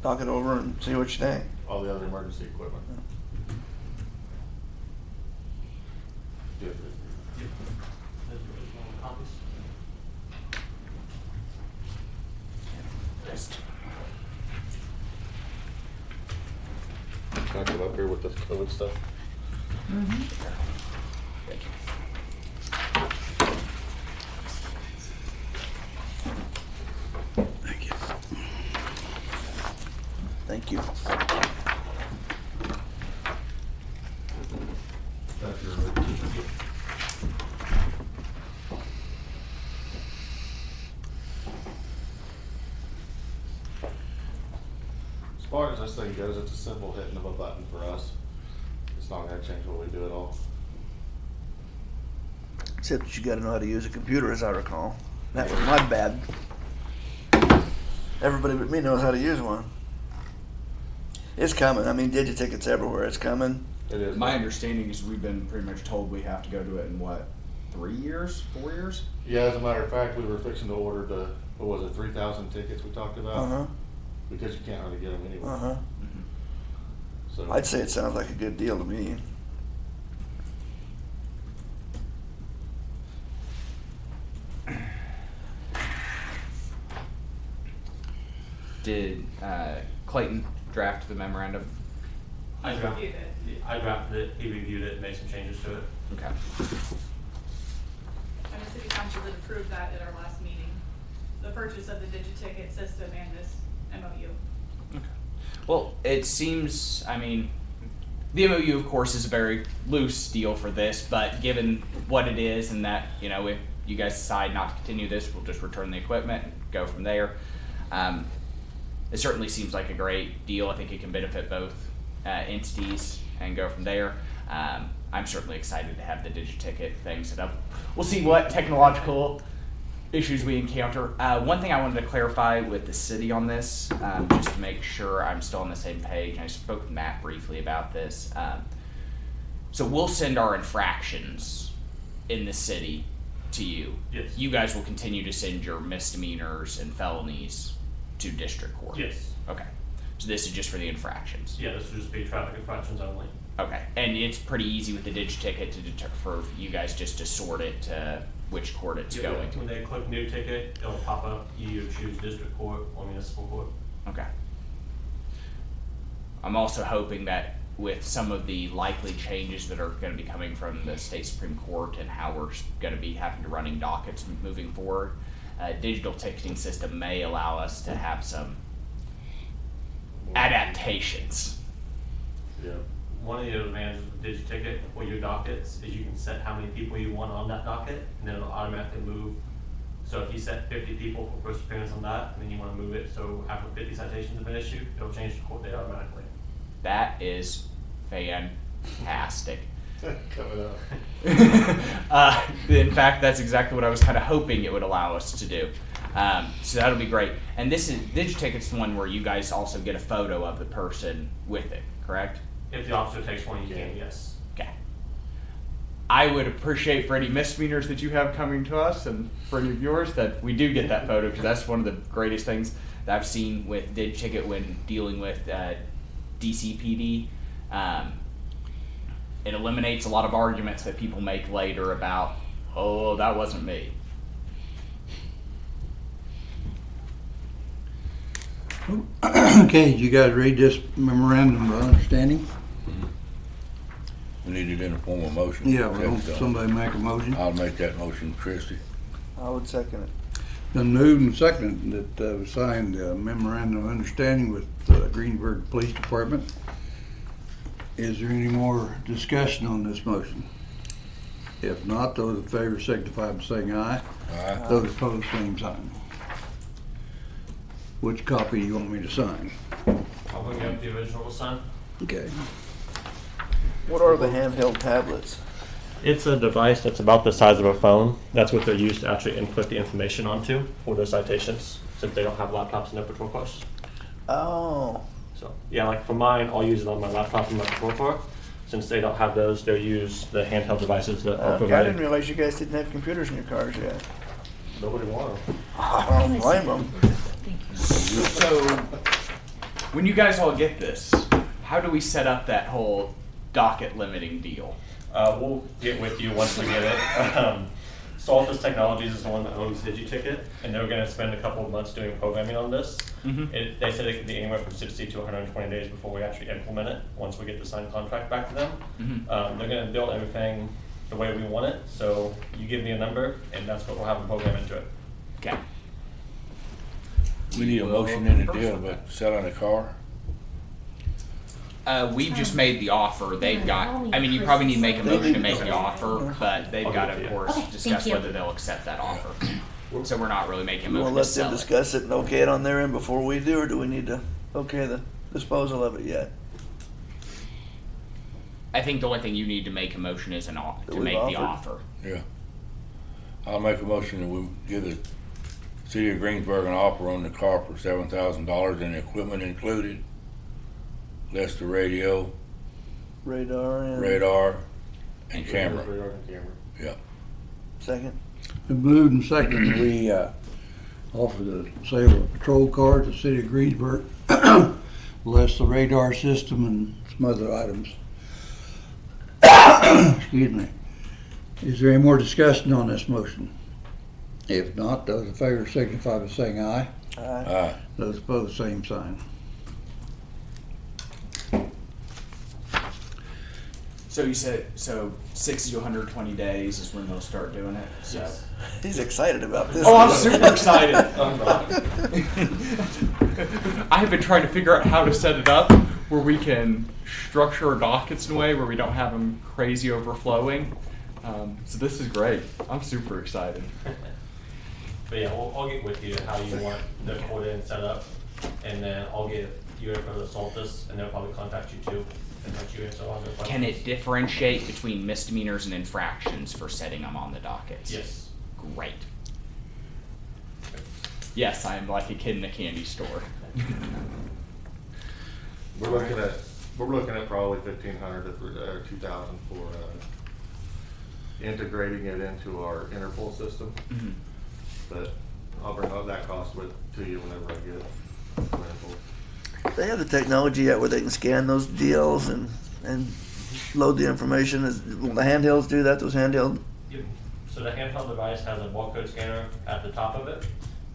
Talk it over and see what you think. All the other emergency equipment. Yeah. Copies? Can I come up here with this COVID stuff? Thank you. Thank you. That's your emergency. As far as this thing goes, it's a simple hitting of a button for us. It's not gonna change what we do at all. Except that you gotta know how to use a computer, as I recall. That was my bad. Everybody but me knows how to use one. It's coming. I mean, digitickets everywhere. It's coming. It is. My understanding is we've been pretty much told we have to go to it in what, 3 years, 4 years? Yeah, as a matter of fact, we were fixing to order the, what was it, 3,000 tickets we talked about? Uh-huh, Because you can't hardly get them anyway. uh-huh. So I'd say it sounds like a good deal to me. Did Clayton draft the memorandum? He's reviewed it. I drafted it, he reviewed it, and made some changes to it. Okay. And the city council did approve that at our last meeting. The purchase of the digiticket system and this MOU. Well, it seems, I mean, the MOU, of course, is a very loose deal for this, but given what it is and that, you know, if you guys decide not to continue this, we'll just return the equipment and go from there. It certainly seems like a great deal. I think it can benefit both entities and go from there. I'm certainly excited to have the digiticket thing set up. We'll see what technological issues we encounter. One thing I wanted to clarify with the city on this, just to make sure I'm still on the same page. I spoke with Matt briefly about this. So we'll send our infractions in the city to you. Yes. You guys will continue to send your misdemeanors and felonies to district court. Yes. Okay. So this is just for the infractions. Yeah, this would just be traffic infractions only. Okay. And it's pretty easy with the digiticket to for you guys just to sort it to which court it's Yeah, going to. when they click new ticket, it'll pop up, you either choose district court or municipal court. Okay. I'm also hoping that with some of the likely changes that are going to be coming from the state Supreme Court and how we're going to be having to running dockets moving forward, digital ticketing system may allow us to have some adaptations. Yeah. One of the advantages of DigiTicket for your dockets is you can set how many people you want on that docket, and then it'll automatically move. So if you set 50 people for first appearance on that, and then you want to move it, so after 50 citations have been issued, it'll change the court date automatically. That is fantastic. Coming up. In fact, that's exactly what I was kind of hoping it would allow us to do. So that'll be great. And this is DigiTicket's the one where you guys also get a photo of the person with it, correct? If the officer takes one, you can, yes. Okay. I would appreciate for any misdemeanors that you have coming to us and for any of yours that we do get that photo, because that's one of the greatest things that I've seen with DigTicket when dealing with DCPD. It eliminates a lot of arguments that people make later about, oh, that wasn't me. Okay, did you guys read this memorandum of understanding? We need it in a form of motion. Yeah, well, don't somebody make a motion? I'll make that motion, Christie. I would second it. Been moved and seconded that we signed the memorandum of understanding with Greensburg Police Department. Is there any more discussion on this motion? If not, those in favor signify by saying aye. Aye. Those opposed, same sign. Which copy do you want me to sign? I'll bring up the original sign. Okay. What are the handheld tablets? It's a device that's about the size of a phone. That's what they're used to actually input the information onto for their citations, since they don't have laptops in their patrol cars. Oh, So yeah, like for mine, I'll use it on my laptop in my patrol car. Since they don't have those, they'll use the handheld devices that are okay. I provided. didn't realize you guys didn't have computers in your cars yet. Nobody wanted them. I don't blame them. So, when you guys all get this, how do we set up that whole docket limiting deal? We'll get with you once we get it. Soltis Technologies is the one that owns DigiTicket, and they're going to spend a couple of months doing programming on this. Mm-hmm. They said it could be anywhere from 60 to 120 days before we actually implement it, once we get the signed contract back to them. Mm-hmm. They're going to build everything the way we want it, so you give me a number, and that's what we'll have them program into it. Okay. We need a motion in the deal about selling a car. We've just made the offer. They've got, I mean, you probably need to make a motion to make the offer, but they've got to, of course, Okay, discuss thank you. whether they'll accept that offer. So we're not really making a You motion want to to let them sell it. discuss it and okay it on their end before we do, or do we need to okay the disposal of it yet? I think the only thing you need to make a motion is to we've make the offered? offer. Yeah. I'll make a motion that we give the city of Greensburg an offer on the car for $7,000 and equipment included, less the radio Radar and radar, and camera. Radar and camera. Yeah. second. Been moved and seconded, we offer the sale of patrol cars to the city of Greensburg, less the radar system and some other items. Excuse me. Is there any more discussion on this motion? If not, those in favor signify by saying aye. Aye. Those opposed, same sign. So you said, 60 to 120 days is when they'll start doing it? So. Yes. He's excited about this. Oh, I'm super excited. I'm not. I have been trying to figure out how to set it up where we can structure our dockets in a way where we don't have them crazy overflowing. So this is great. I'm super excited. But yeah, I'll get with you how you want the quota and set up, and then I'll get you in front of the Saltus, and they'll probably contact you too, and let you answer all their questions. Can it differentiate between misdemeanors and infractions for setting them on the dockets? Yes. Great. Yes, I am like a kid in a candy store. We're looking at probably 1,500 to 2,000 for integrating it into our Interpol system. Mm-hmm. But I'll bring all that cost to you whenever I get it. Interpol. They have the technology yet where they can scan those DLs and load the information. Will the handhelds do that? Those handheld? Yep. So the handheld device has a barcode scanner at the top of it,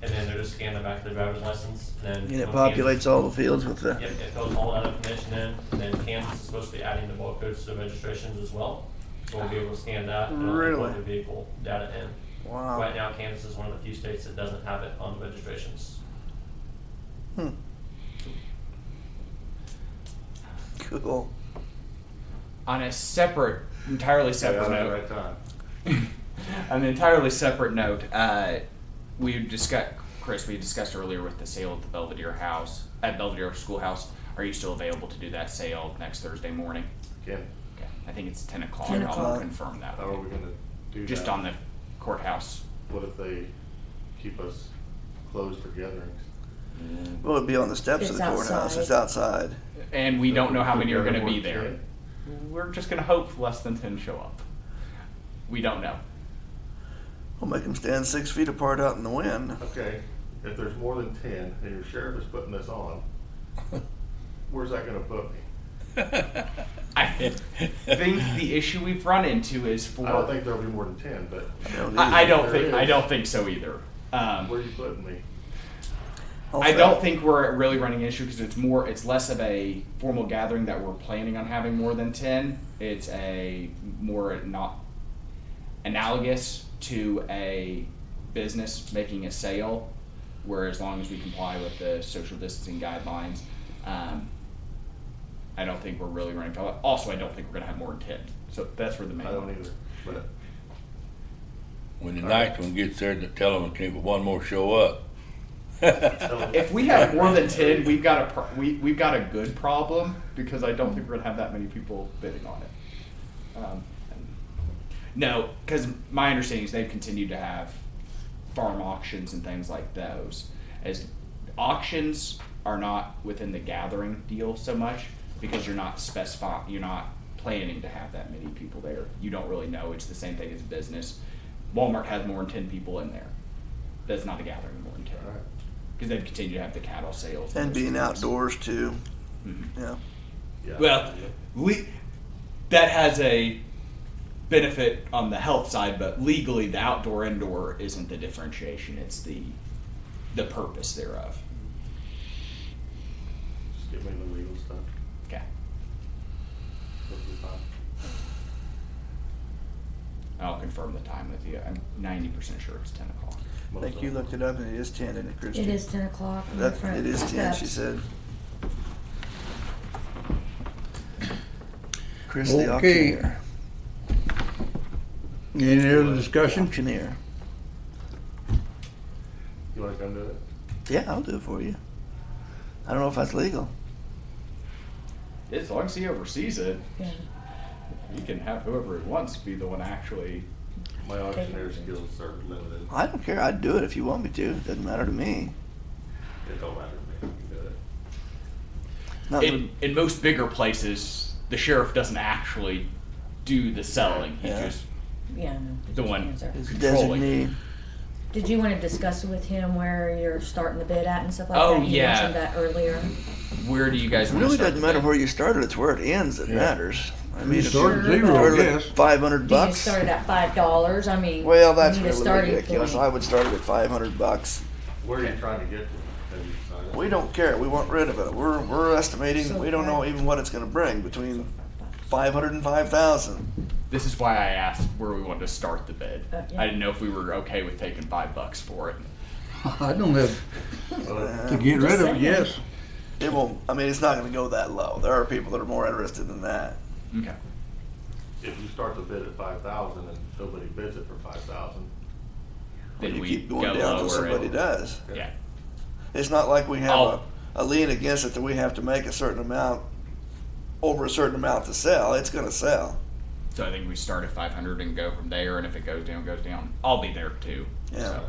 and then they're just scanning the back of the driver's license. And And it populates all the fields with the. Yep, it fills all that information in, and then Kansas is supposed to be adding the barcodes to the registrations as well. So we'll be able to scan that and Really? put the vehicle data in. Wow. Right now, Kansas is one of the few states that doesn't have it on the registrations. Cool. On a separate, entirely separate Yeah, note. right time. On an entirely separate note, we discussed earlier with the sale of the Belvedere house at Belvedere Schoolhouse. Are you still available to do that sale next Thursday morning? Again, Okay, I think it's 10 o'clock. 10 I'll o'clock. confirm that. how are we gonna do that? Just on the courthouse. What if they keep us closed for gatherings? Well, it'd be on the steps of It's the courthouse. outside. It's outside. And we don't know how many are going to be More there. than We're just going to hope less than 10 show up. We don't know. We'll make them stand 6 feet apart out in the wind. Okay, if there's more than 10 and your sheriff is putting this on, where's that gonna put me? I think the issue we've run into is for. I don't think there'll be more than 10, but I don't There think. is. I don't think so either. where are you putting me? I don't think we're really running an issue because it's less of a formal gathering that we're planning on having more than 10. It's a more not analogous to a business making a sale, where as long as we comply with the social distancing guidelines, I don't think we're really running. Also, I don't think we're going to have more than 10. So that's where the main I one don't is. either, but When the ninth one gets there, to tell them if one more show up. If we have more than 10, we've got we've got a good problem because I don't think we're gonna have that many people bidding on it. No, because my understanding is they've continued to have farm auctions and things like those. As auctions are not within the gathering deal so much because you're not planning to have that many people there. You don't really know. It's the same thing as business. Walmart has more than 10 people in there. That's not a gathering of more than 10. All right. Because they've continued to have the cattle sales. And those being things. outdoors too. Mhm. Yeah. yeah. Well, that has a benefit on the health side, but legally the outdoor indoor isn't the differentiation. It's the purpose thereof. Just give me the legal stuff. Okay. It'll be fine. I'll confirm the time with you. I'm 90% sure it's 10 o'clock. I think you looked it up and it is 10, isn't it, Christie? It is 10 o'clock. on the front It is 10, she steps. said. Chris the Okay. auctioneer. Any other discussion? Auctioneer. You wanna come to it? Yeah, I'll do it for you. I don't know if that's legal. As long as he oversees it, Yeah. he can have whoever he wants be the one actually. My auctioneer skills are limited. I don't care. I'd do it if you want me to. It doesn't matter to me. It don't matter to me. You can do it. Not In most bigger places, the sheriff doesn't actually do the selling. He's Yeah. just Yeah, no. the one His controlling. designee. Did you want to discuss with him where you're starting the bid at and stuff like Oh, that? You yeah. mentioned that earlier. Where do you guys It want to really start? doesn't the matter bid? where you started, it's where it ends that matters. I mean, You if start you at Sure, zero, I started guess. at $500 Do you bucks, start at $5? I mean, well, that's you need a really starting ridiculous. point. I would start it at $500. Where are you trying to get to? Have you decided? We don't care. We want rid of it. We're estimating. So We don't know even what it's going to bring between 500 and 5,000. This is why I asked where we wanted to start the bid. Yeah. I didn't know if we were okay with taking $5 for it. I don't have to get rid of it, yes. It won't. I mean, it's not going to go that low. There are people that are more interested than that. Okay. If you start the bid at 5,000 and nobody bids it for 5,000, Then You we keep going go down until lower. somebody and- does. Yeah. It's not like we have Oh. a lien against it that we have to make a certain amount over a certain amount to sell. It's going to sell. So I think we start at 500 and go from there. And if it goes down, goes down. I'll be there too. Yeah. So,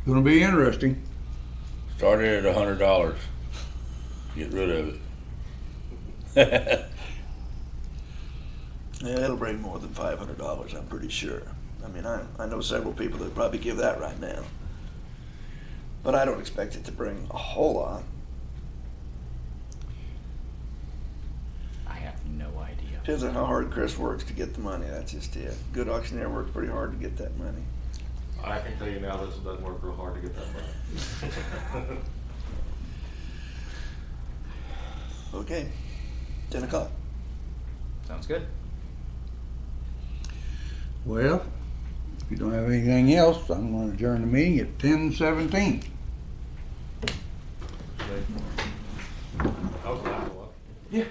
Gonna be interesting. Started at $100. Get rid of it. Yeah, it'll bring more than $500. I'm pretty sure. I mean, I know several people that probably give that right now, but I don't expect it to bring a whole lot. I have no idea. Depends on how hard Chris works to get the money. That's just it. Good auctioneer works pretty hard to get that money. I can tell you now this doesn't work real hard to get that money. Okay, 10 o'clock. Sounds good. Well, if you don't have anything else, I'm gonna adjourn the meeting at 10:17. That was the last one. Yeah.